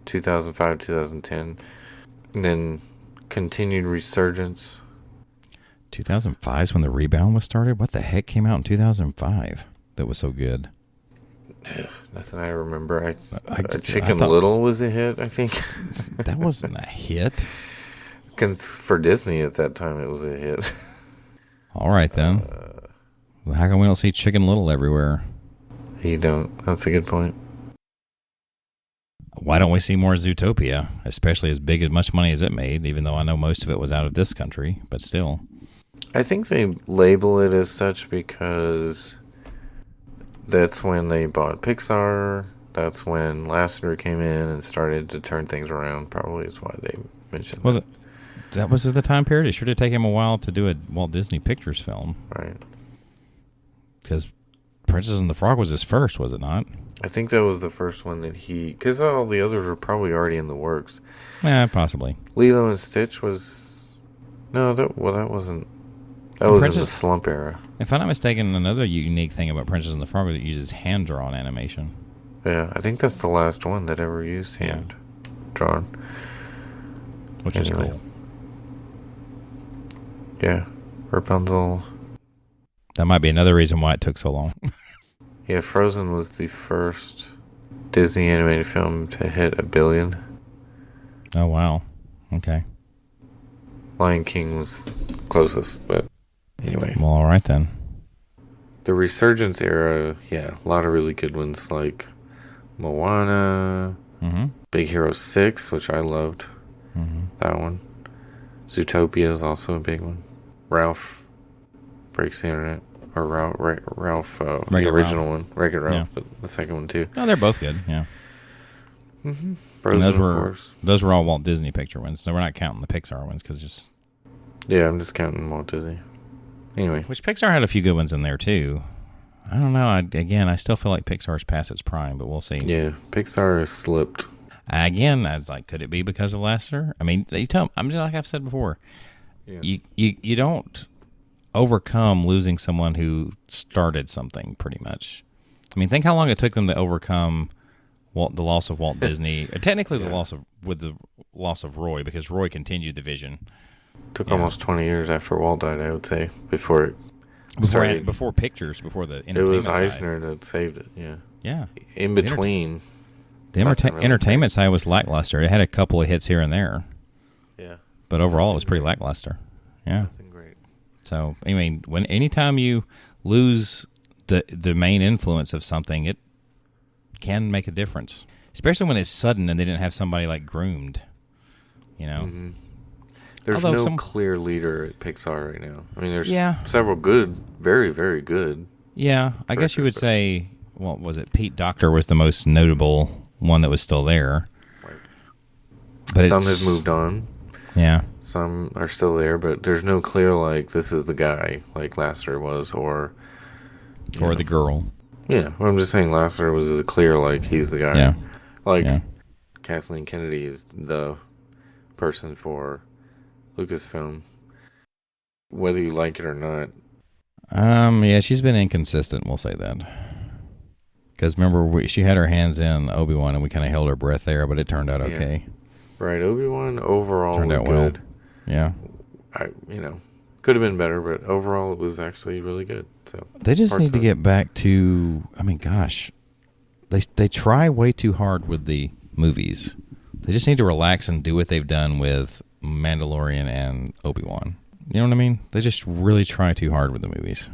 2005 2010. And then continued resurgence. 2005 is when the rebound was started? What the heck came out in 2005 that was so good? Nothing I remember. Chicken Little was a hit, I think. That wasn't a hit. For Disney at that time, it was a hit. All right, then. How come we don't see Chicken Little everywhere? You don't. That's a good point. Why don't we see more Zootopia, especially as much money as it made, even though I know most of it was out of this country, but still. I think they label it as such because that's when they bought Pixar. That's when Lasseter came in and started to turn things around. Probably is why they mentioned that. That was the time period. It sure did take him a while to do a Walt Disney Pictures film. Right. Because Princess and the Frog was his first, was it not? I think that was the first one that because all the others were probably already in the works. Yeah, possibly. Lilo and Stitch was No, that wasn't. That was in the slump era. If I'm not mistaken, another unique thing about Princess and the Frog is it uses hand-drawn animation. Yeah, I think that's the last one that ever used hand-drawn. Which is cool. Yeah. Rapunzel. That might be another reason why it took so long. Yeah, Frozen was the first Disney animated film to hit $1 billion. Oh, wow. Okay. Lion King was closest, but anyway. Well, all right then. The Resurgence era, yeah, a lot of really good ones like Moana, Big Hero 6, which I loved. That one. Zootopia is also a big one. Ralph Breaks the Internet. Or Ralph, the original one. Wreck-It Ralph, but the second one too. Oh, they're both good, yeah. Frozen, of course. Those were all Walt Disney Picture ones. So we're not counting the Pixar ones because just... Yeah, I'm just counting Walt Disney. Anyway. Which Pixar had a few good ones in there too. I don't know. I still feel like Pixar's past its prime, but we'll see. Yeah, Pixar has slipped. Again, I was like, could it be because of Lasseter? I mean, you tell. I'm just like I've said before. Yeah. You don't overcome losing someone who started something. Pretty much. I mean, think how long it took them to overcome the loss of Walt Disney. Technically, the loss of Roy, because Roy continued the vision. Took almost 20 years after Walt died, I would say, before pictures, before the entertainment It was side. Eisner that saved it, yeah. Yeah. In between. The entertainment side was lackluster. It had a couple of hits here and there. Yeah. But overall, it was pretty lackluster. Yeah. Nothing great. So, I mean, anytime you lose the main influence of something, it can make a difference. Especially when it's sudden and they didn't have somebody like groomed, you know? Mm-hmm. There's clear leader at Pixar right now. I mean, there's several good, very, very good. Yeah, I guess you would say, what was it? Pete Docter was the most notable one that was still there. Right. But some have moved on. Yeah. Some are still there, but there's no clear, like, this is the guy, like Lasseter was, or the girl. Yeah, well, I'm just saying Lasseter was the clear, like, he's the guy. Yeah. Like, Kathleen Kennedy is the person for Lucasfilm, whether you like it or not. Yeah, she's been inconsistent, we'll say that. Because remember, she had her hands in Obi-Wan, and we kind of held our breath there, but it turned out okay. Right, Obi-Wan overall turned was out good. Well. Yeah. Could have been better, but overall it was actually really good. So they just need to get back to, I mean, gosh, they try way too hard with the movies. They just need to relax and do what they've done with Mandalorian and Obi-Wan. You know what I mean? They just really try too hard with the movies.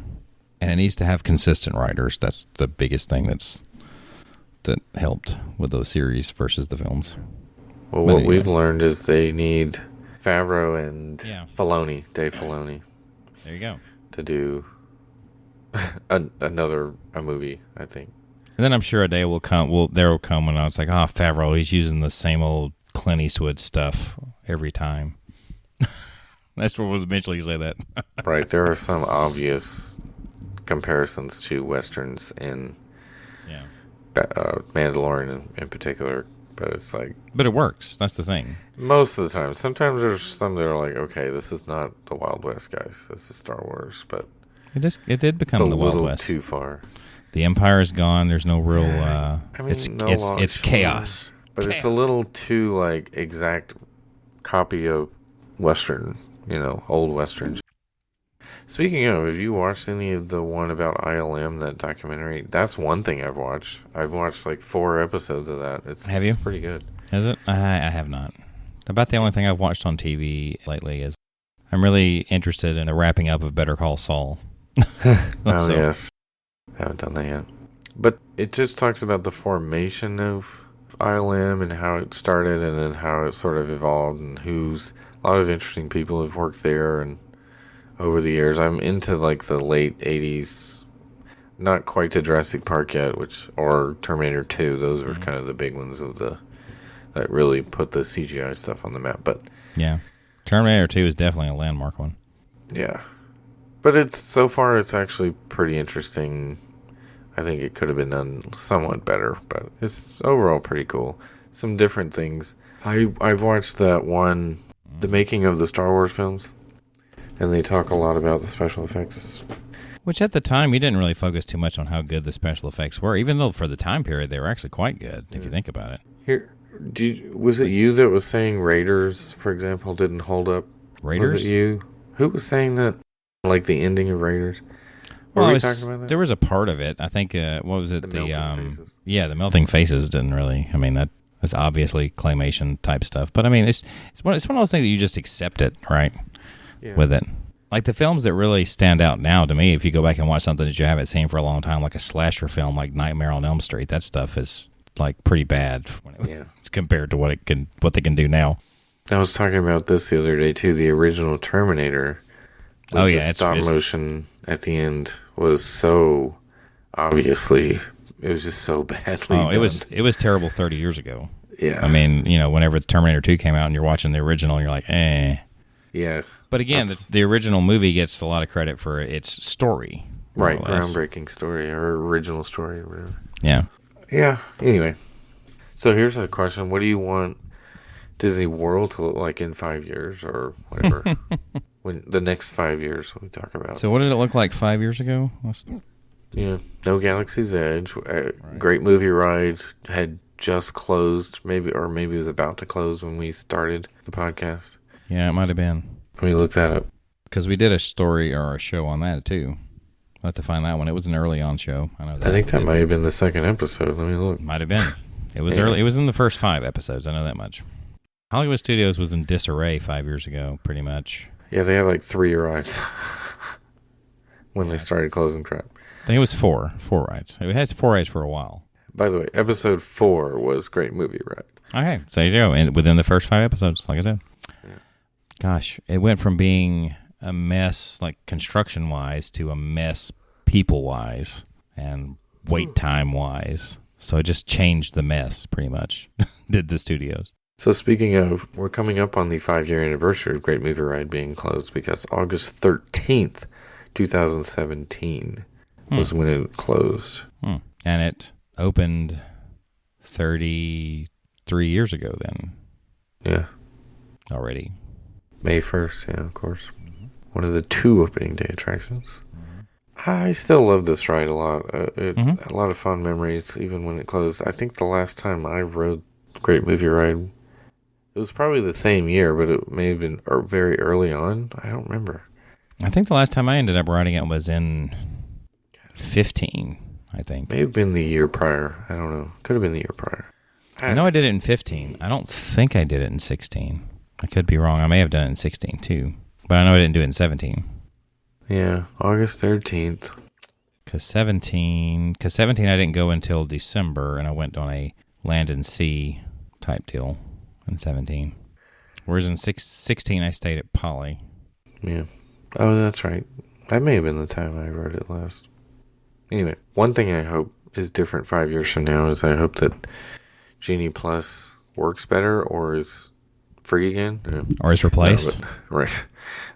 And it needs to have consistent writers. That's the biggest thing that helped with those series versus the films. Well, what we've learned is they need Favreau and Filoni, Dave Filoni. There you go. To do a movie, I think. And then I'm sure a day will come. There will come when I was like, Favreau, he's using the same old Clint Eastwood stuff every time. That's what was eventually say that. Right. There are some obvious comparisons to Westerns in Mandalorian in particular, but it's like... But it works. That's the thing. Most of the time. Sometimes there's some that are like, okay, this is not the Wild West, guys. This is Star Wars, but... It did become the Wild West. It's a little too far. The Empire is gone. There's no real... it's chaos. But it's a little too, like, exact copy of Western, old Westerns. Speaking of, have you watched any of the one about ILM, that documentary? That's one thing I've watched. I've watched, like, 4 episodes of that. Have you? It's pretty good. Is it? I have not. About the only thing I've watched on TV lately is I'm really interested in the wrapping up of Better Call Saul. Yes. I haven't done that yet. But it just talks about the formation of ILM and how it started and then how it sort of evolved and a lot of interesting people have worked there and over the years. I'm into like the late 80s, not quite to Jurassic Park yet, or Terminator 2. Those were kind of the big ones that really put the CGI stuff on the map. But yeah, Terminator 2 is definitely a landmark one. Yeah. But so far it's actually pretty interesting. I think it could have been done somewhat better, but it's overall pretty cool. Some different things. I've watched that one, The Making of the Star Wars films. and they talk a lot about the special effects. Which at the time, we didn't really focus too much on how good the special effects were, even though for the time period, they were actually quite good, if you think about it. Here, was it you that was saying Raiders, for example, didn't hold up? Raiders? Was it you? Who was saying that? Like the ending of Raiders? Were we talking about that? There was a part of it. I think, what was it? The melting faces. Yeah, the melting faces didn't really, I mean, that's obviously claymation type stuff. But I mean, it's one of those things that you just accept it, right? Yeah. With it. Like the films that really stand out now to me, if you go back and watch something that you haven't seen for a long time, like a slasher film like Nightmare on Elm Street, that stuff is like pretty bad compared to what they can do now. I was talking about this the other day too. The original Terminator, the stop motion at the end was so obviously it was just so badly done. It was terrible 30 years ago. Yeah, I mean, whenever Terminator 2 came out and you're watching the original, you're like, eh. Yeah. But again, the original movie gets a lot of credit for its story. Right, groundbreaking story or original story or whatever. Yeah. Yeah, anyway. So here's a question. What do you want Disney World to look like in 5 years or whatever? When the next 5 years we talk about. So what did it look like 5 years ago? Yeah, no Galaxy's Edge. Great movie ride had just closed, maybe it was about to close when we started the podcast. Yeah, it might have been. Let me look that up. Because we did a story or a show on that, too. I'll have to find that one. It was an early on show. I know that. I think that might have been the second episode. Let me look. Might have been. It was early. It was in the first 5 episodes. I know that much. Hollywood Studios was in disarray 5 years ago, pretty much. Yeah, they had like 3 rides when they started closing crap. I think it was 4 rides. It had 4 rides for a while. By the way, episode 4 was Great Movie Ride. Okay, so there you go. And within the first 5 episodes, like I said. Yeah. Gosh, it went from being a mess, like construction-wise, to a mess people-wise and wait time-wise. So it just changed the mess, pretty much, did the studios. So speaking of, we're coming up on the 5-year anniversary of Great Movie Ride being closed because August 13th, 2017 was when it closed. And it opened 33 years ago then. Yeah. Already. May 1st, yeah, of course. Mm-hmm. One of the 2 opening day attractions. Mm-hmm. I still love this ride a lot. A lot of fun memories, even when it closed. I think the last time I rode Great Movie Ride, it was probably the same year, but it may have been very early on. I don't remember. I think the last time I ended up riding it was in 15, I think. May have been the year prior. I don't know. Could have been the year prior. I know I did it in 15. I don't think I did it in 16. I could be wrong. I may have done it in 16 too. But I know I didn't do it in 17. Yeah, August 13th. Because 17 I didn't go until December, and I went on a land and sea type deal in 17. Whereas in 16 I stayed at Poly. Yeah. Oh, that's right. That may have been the time I rode it last. Anyway, one thing I hope is different 5 years from now is I hope that Genie Plus works better or is free again. Yeah. Or is replaced. No, but, right.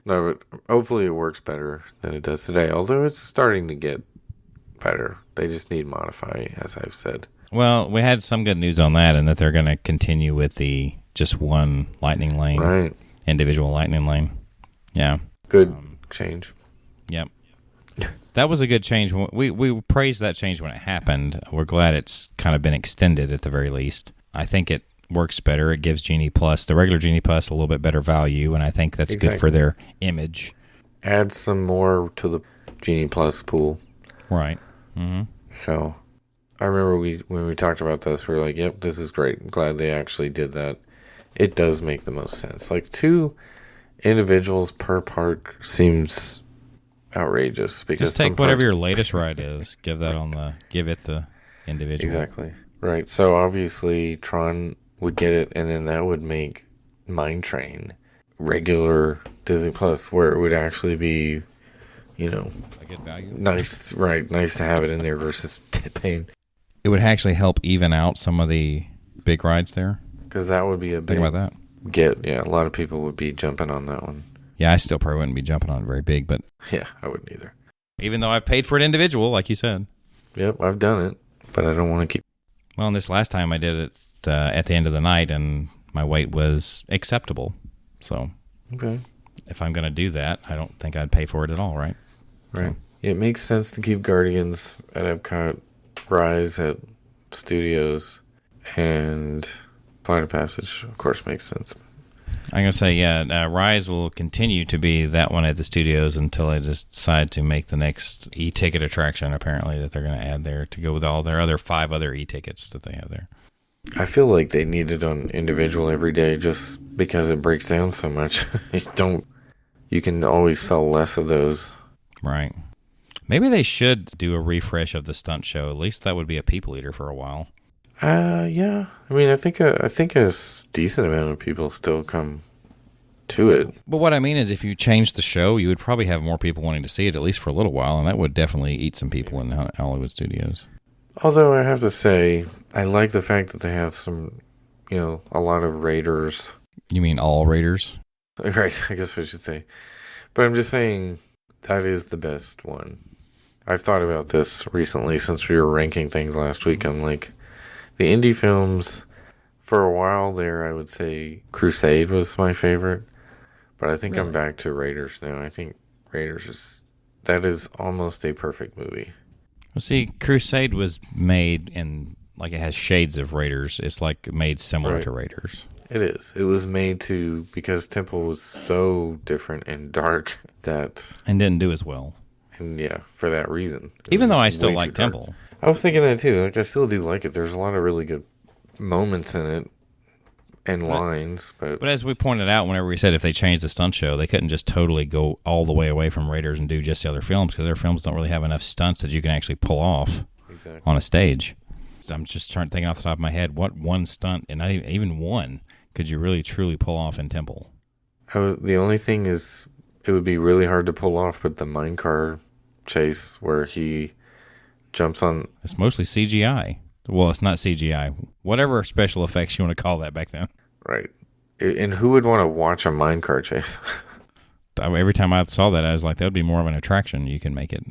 No, but hopefully it works better than it does today, although it's starting to get better. They just need modify, as I've said. Well, we had some good news on that, and that they're going to continue with the just one lightning lane. Right. Individual lightning lane. Yeah. Good change. Yep. That was a good change. We praised that change when it happened. We're glad it's kind of been extended at the very least. I think it works better. It gives Genie Plus, the regular Genie Plus, a little bit better value, and I think that's good for their image. Add some more to the Genie Plus pool. Right. Mm-hmm. So I remember when we talked about this, we were like, yep, this is great. I'm glad they actually did that. It does make the most sense. Like 2 individuals per park seems outrageous because just take whatever your latest ride is, give it the individual. Exactly. Right. So obviously Tron would get it, and then that would make Mine Train regular Disney Plus, where it would actually be, a good value. Nice, right? Nice to have it in there versus paying. It would actually help even out some of the big rides there. Because that would be a big think about that. Yeah, a lot of people would be jumping on that one. Yeah, I still probably wouldn't be jumping on it very big, but yeah, I wouldn't either. Even though I've paid for it individual, like you said. Yep, I've done it, but I don't want to keep. Well, and this last time I did it at the end of the night, and my wait was acceptable. So, okay, if I'm going to do that, I don't think I'd pay for it at all, right? Right. It makes sense to keep Guardians at Epcot, Rise at Studios, and Flight of Passage, of course, makes sense. I'm going to say, Rise will continue to be that one at the studios until they just decide to make the next e-ticket attraction, apparently, that they're going to add there to go with all their other 5 other e-tickets that they have there. I feel like they need it on individual every day just because it breaks down so much. You can always sell less of those. Right. Maybe they should do a refresh of the stunt show. At least that would be a people eater for a while. Yeah. I mean, I think a decent amount of people still come to it. But what I mean is, if you change the show, you would probably have more people wanting to see it, at least for a little while, and that would definitely eat some people in Hollywood studios. Although I have to say, I like the fact that they have some, a lot of Raiders. You mean all Raiders? Right, I guess I should say. But I'm just saying that is the best one. I've thought about this recently since we were ranking things last week. I'm like, the indie films, for a while there, I would say Crusade was my favorite. But I think I'm back to Raiders now. I think Raiders that is almost a perfect movie. Well, see, Crusade was made in, like, it has shades of Raiders. It's like made similar to Raiders. It is. It was made because Temple was so different and dark that... And didn't do as well. And yeah, for that reason. Even though I still like Temple. I was thinking that too. Like, I still do like it. There's a lot of really good moments in it and lines. But as we pointed out, whenever we said if they changed the stunt show, they couldn't just totally go all the way away from Raiders and do just the other films, because their films don't really have enough stunts that you can actually pull off on a stage. So I'm just thinking off the top of my head, what one stunt, and not even one, could you really truly pull off in Temple? The only thing is, it would be really hard to pull off, but the minecart chase where he jumps on... It's mostly CGI. Well, it's not CGI. Whatever special effects you want to call that back then. Right. And who would want to watch a minecart chase? Every time I saw that, I was like, that would be more of an attraction. You can make it.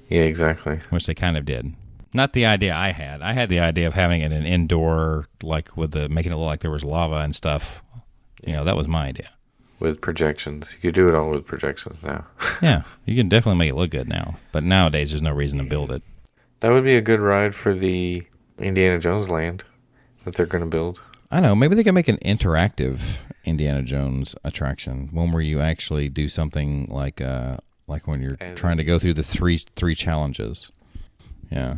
Yeah, exactly. Which they kind of did. Not the idea I had. I had the idea of having it an indoor, like with making it look like there was lava and stuff. That was my idea. With projections. You could do it all with projections now. Yeah, you can definitely make it look good now. But nowadays, there's no reason to build it. That would be a good ride for the Indiana Jones land that they're going to build. I know. Maybe they can make an interactive Indiana Jones attraction, one where you actually do something like when you're trying to go through the three challenges. Yeah.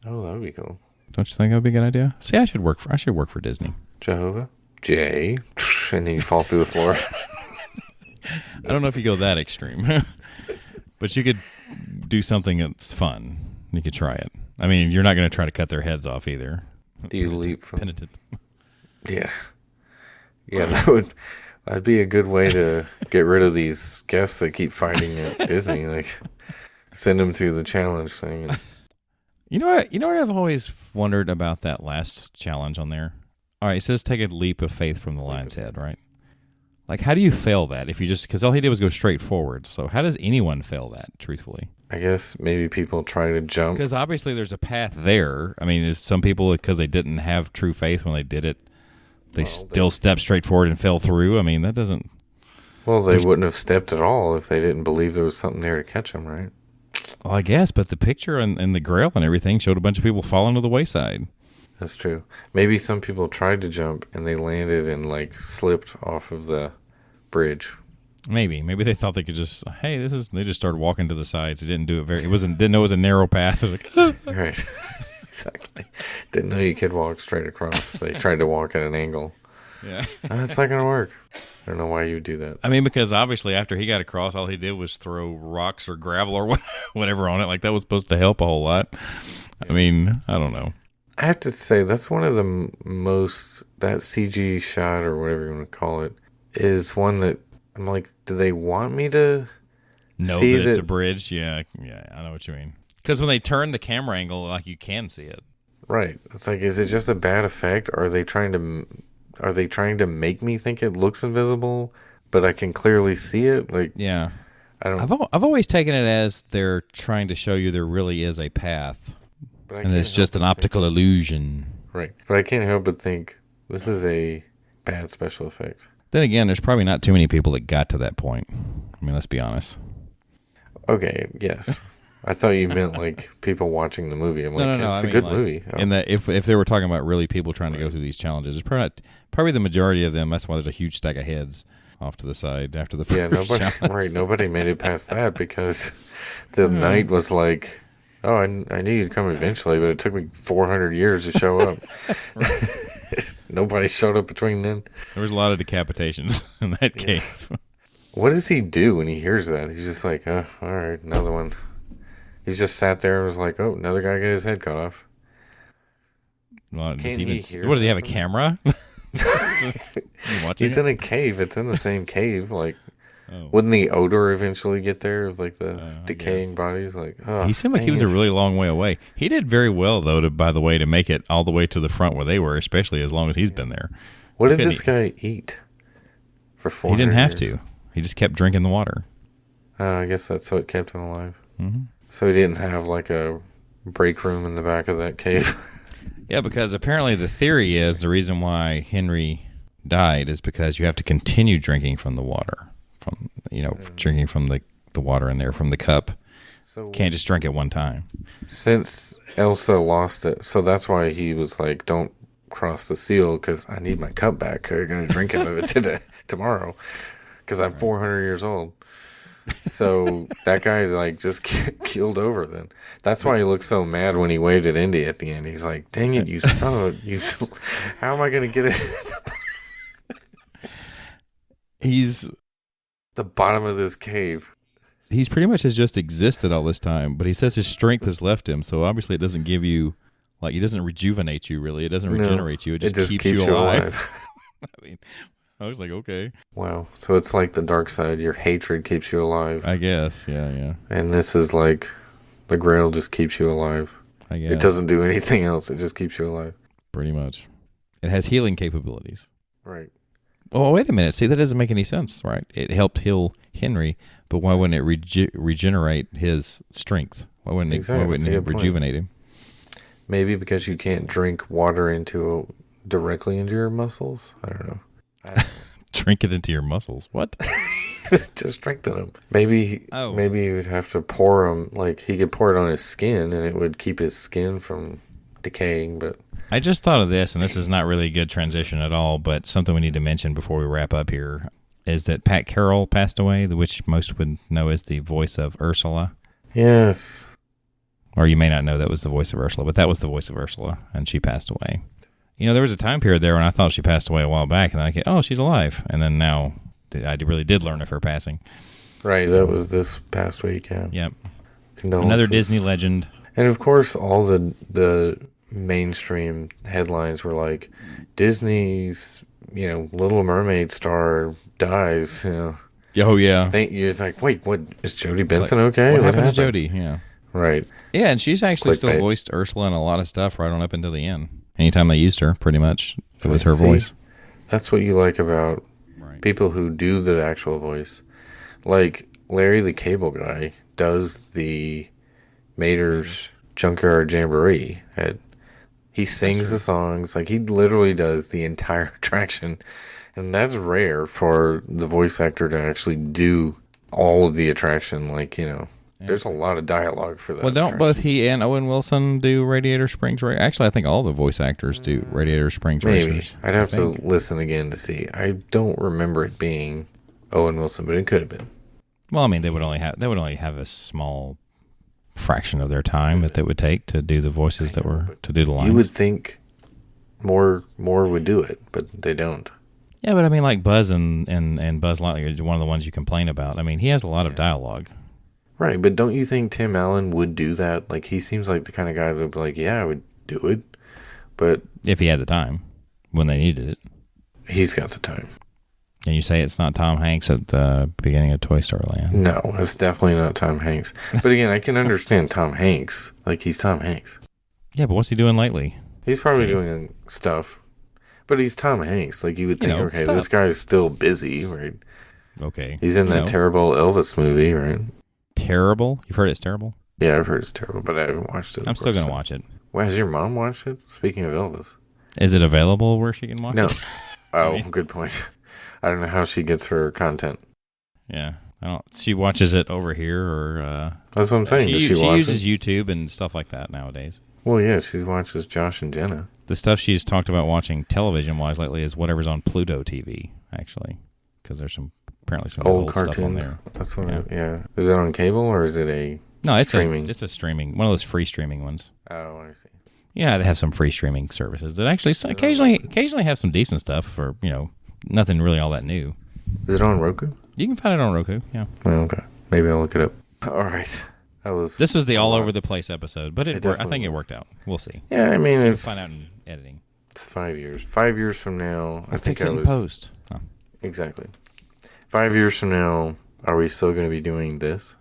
Oh, that would be cool. Don't you think that would be a good idea? See, I should work for Disney. Jehovah, J, and then you fall through the floor. I don't know if you go that extreme, but you could do something that's fun. You could try it. I mean, you're not going to try to cut their heads off either. Do you leap from... Penitent. Yeah. Yeah, that'd be a good way to get rid of these guests that keep fighting at Disney. Like, send them through the challenge thing. You know what I've always wondered about that last challenge on there? All right, it says take a leap of faith from the lion's head, right? Like, how do you fail that if you just... Because all he did was go straight forward. So how does anyone fail that, truthfully? I guess maybe people try to jump. Because obviously there's a path there. I mean, is some people, because they didn't have true faith when they did it, they still stepped straight forward and fell through? I mean, that doesn't... Well, they wouldn't have stepped at all if they didn't believe there was something there to catch them, right? Well, I guess, but the picture and the grail and everything showed a bunch of people falling to the wayside. That's true. Maybe some people tried to jump and they landed and slipped off of the bridge. Maybe they thought they could just they just started walking to the sides. They didn't do it didn't know it was a narrow path. Like, right. Exactly. Didn't know you could walk straight across. They tried to walk at an angle. Yeah. That's not going to work. I don't know why you would do that. I mean, because obviously after he got across, all he did was throw rocks or gravel or whatever on it. Like, that was supposed to help a whole lot. I mean, I don't know. I have to say, that's one of the most, that CG shot or whatever you want to call it, is one that I'm like, do they want me to know see that it's a bridge? Yeah, I know what you mean. Because when they turn the camera angle, like, you can see it. Right. It's like, is it just a bad effect? Or are they trying to make me think it looks invisible, but I can clearly see it? Like, yeah. I don't. I've always taken it as they're trying to show you there really is a path, and it's just an optical illusion. Right. But I can't help but think this is a bad special effect. Then again, there's probably not too many people that got to that point. I mean, let's be honest. Okay, yes. I thought you meant like people watching the movie. I'm like, No. it's I a mean, good like, movie. Oh. And that if they were talking about really people trying to go through these challenges, it's probably the majority of them. That's why there's a huge stack of heads off to the side after the first challenge. Nobody made it past that because the knight was like, oh, I knew you'd come eventually, but it took me 400 years to show up. Nobody showed up between then. There was a lot of decapitations in that cave. What does he do when he hears that? He's just like, oh, all right, another one. He just sat there and was like, oh, another guy got his head cut off. Well, what does he have, a camera? He's in a cave. It's in the same cave. Like, wouldn't the odor eventually get there of like the decaying bodies? Like, oh, he seemed like he was a really long way away. He did very well, though, by the way, to make it all the way to the front where they were, especially as long as he's been there. What did this guy eat for 400 He didn't have years? to. He just kept drinking the water. I guess that's what kept him alive. Mm-hmm. So he didn't have like a break room in the back of that cave. Yeah, because apparently the theory is the reason why Henry died is because you have to continue drinking from the water, drinking from the water in there from the cup. So can't just drink it one time. Since Elsa lost it, so that's why he was like, "Don't cross the seal because I need my cup back. I'm gonna drink out of it tomorrow, because I'm 400 years old." So that guy like just keeled over then. That's why he looked so mad when he waved at Indy at the end. He's like, dang it, you son of a... how am I going to get it? He's... the bottom of this cave. He's pretty much has just existed all this time, but he says his strength has left him, so obviously it doesn't give you... like, it doesn't rejuvenate you, really. It doesn't regenerate you. It just keeps you alive. I mean... I was like, okay. Wow. So it's like the dark side. Your hatred keeps you alive. I guess. Yeah. And this is like the Grail just keeps you alive. I guess. It doesn't do anything else. It just keeps you alive. Pretty much. It has healing capabilities. Right. Oh, wait a minute. See, that doesn't make any sense, right? It helped heal Henry, but why wouldn't it regenerate his strength? Why wouldn't it rejuvenate him? Maybe because you can't drink water directly into your muscles? I don't know. Drink it into your muscles. What? To strengthen them. Maybe he would have to pour them. Like he could pour it on his skin, and it would keep his skin from decaying. But I just thought of this, and this is not really a good transition at all. But something we need to mention before we wrap up here is that Pat Carroll passed away, which most would know as the voice of Ursula. Yes. Or you may not know that was the voice of Ursula, but that was the voice of Ursula, and she passed away. You know, there was a time period there when I thought she passed away a while back, and then I get, oh, she's alive. And then now I really did learn of her passing. Right, that was this past week, yeah. Yep. Another Disney legend. And of course, all the mainstream headlines were like, Disney's, Little Mermaid star dies, Oh, yeah. You're like, wait, what, is Jodie Benson okay? What happened to Jodie? Yeah. Right. Yeah, and she's actually still voiced Ursula in a lot of stuff right on up until the end. Anytime they used her, pretty much, it was her voice. That's what you like about people who do the actual voice. Like Larry the Cable Guy does the Mater's Junkyard Jamboree. He sings the songs. Like he literally does the entire attraction. And that's rare for the voice actor to actually do all of the attraction. Like, there's a lot of dialogue for that. Well, don't both he and Owen Wilson do Radiator Springs? Actually, I think all the voice actors do Radiator Springs Racers. I'd have to listen again to see. I don't remember it being Owen Wilson, but it could have been. Well, I mean, they would only have a small fraction of their time that they would take to do the voices to do the lines. You would think more would do it, but they don't. Yeah, but I mean, like Buzz and Buzz Lightyear is one of the ones you complain about. I mean, he has a lot of dialogue. Right, but don't you think Tim Allen would do that? Like, he seems like the kind of guy that would be like, yeah, I would do it. But if he had the time, when they needed it. He's got the time. And you say it's not Tom Hanks at the beginning of Toy Story Land? No, it's definitely not Tom Hanks. But again, I can understand Tom Hanks. Like, he's Tom Hanks. Yeah, but what's he doing lately? He's probably doing stuff. But he's Tom Hanks. Like, you would think, okay, this guy's still busy, right? Okay. He's in that terrible Elvis movie, right? Terrible? You've heard it's terrible? Yeah, I've heard it's terrible, but I haven't watched it. I'm still going to watch it. Well, has your mom watched it? Speaking of Elvis. Is it available where she can watch it? No. Oh, good point. I don't know how she gets her content. Yeah. She watches it over here, or that's what I'm saying. She uses YouTube and stuff like that nowadays. Well, yeah, she watches Josh and Jenna. The stuff she's talked about watching television-wise lately is whatever's on Pluto TV, actually, because there's apparently some old cartoons stuff on there. That's what. Yeah. Is it on cable or is it a? No, it's streaming. It's a streaming. One of those free streaming ones. Oh, I see. Yeah, they have some free streaming services that actually occasionally have some decent stuff for nothing really all that new. Is it on Roku? You can find it on Roku. Yeah. Oh, okay. Maybe I'll look it up. All right. This was the all over the place episode, but I think it worked out. We'll see. Yeah, I mean, it's find out in editing. It's 5 years. 5 years from now, I think I was post. Oh. Exactly. 5 years from now, are we still going to be doing this?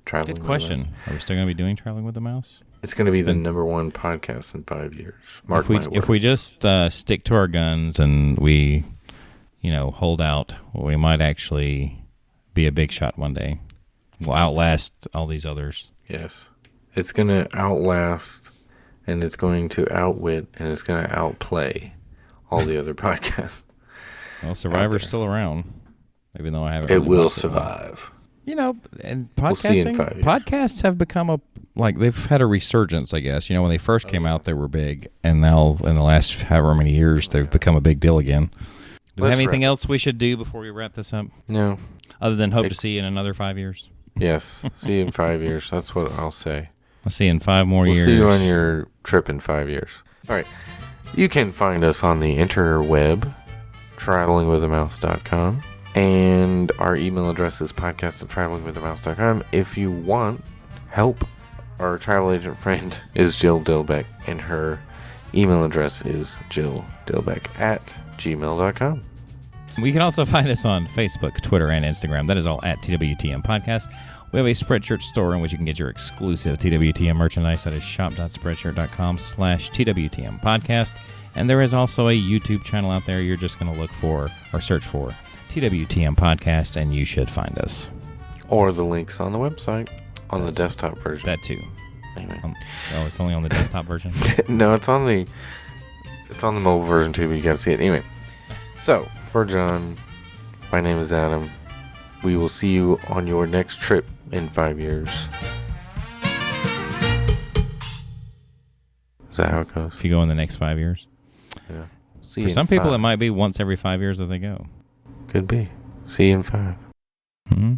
Traveling. Good question. Are we still going to be doing Traveling with the Mouse? It's going to be the number one podcast in 5 years. Mark my words. If we just stick to our guns and we, hold out, we might actually be a big shot one day. We'll outlast all these others. Yes. It's going to outlast, and it's going to outwit, and it's going to outplay all the other podcasts. Well, Survivor's still around, even though I haven't. It will survive. And podcasting, we'll see in 5 years. Podcasts have become they've had a resurgence, I guess. When they first came out, they were big, and now in the last however many years, they've become a big deal again. Do we have anything else we should do before we wrap this up? No. Other than hope to see you in another 5 years? Yes. See you in 5 years. That's what I'll say. I'll see you in 5 more years. We'll see you on your trip in 5 years. All right. You can find us on the interweb, travelingwiththemouse.com. And our email address is podcast@travelingwiththemouse.com. If you want help, our travel agent friend is Jill Dilbeck, and her email address is jilldilbeck@gmail.com. You can also find us on Facebook, Twitter, and Instagram. That is all at TWTM Podcast. We have a Spreadshirt store in which you can get your exclusive TWTM merchandise. That is shop.spreadshirt.com/TWTM Podcast. And there is also a YouTube channel out there. You're just going to look for or search for TWTM Podcast, and you should find us. Or the links on the website on the desktop version. That too. Amen. It's only on the desktop version? No, it's on the mobile version too, but you got to see it. Anyway, so for John, my name is Adam. We will see you on your next trip in 5 years. Is that how it goes? If you go in the next 5 years? Yeah. For some people, it might be once every 5 years that they go. Could be. See you in 5. Mm-hmm.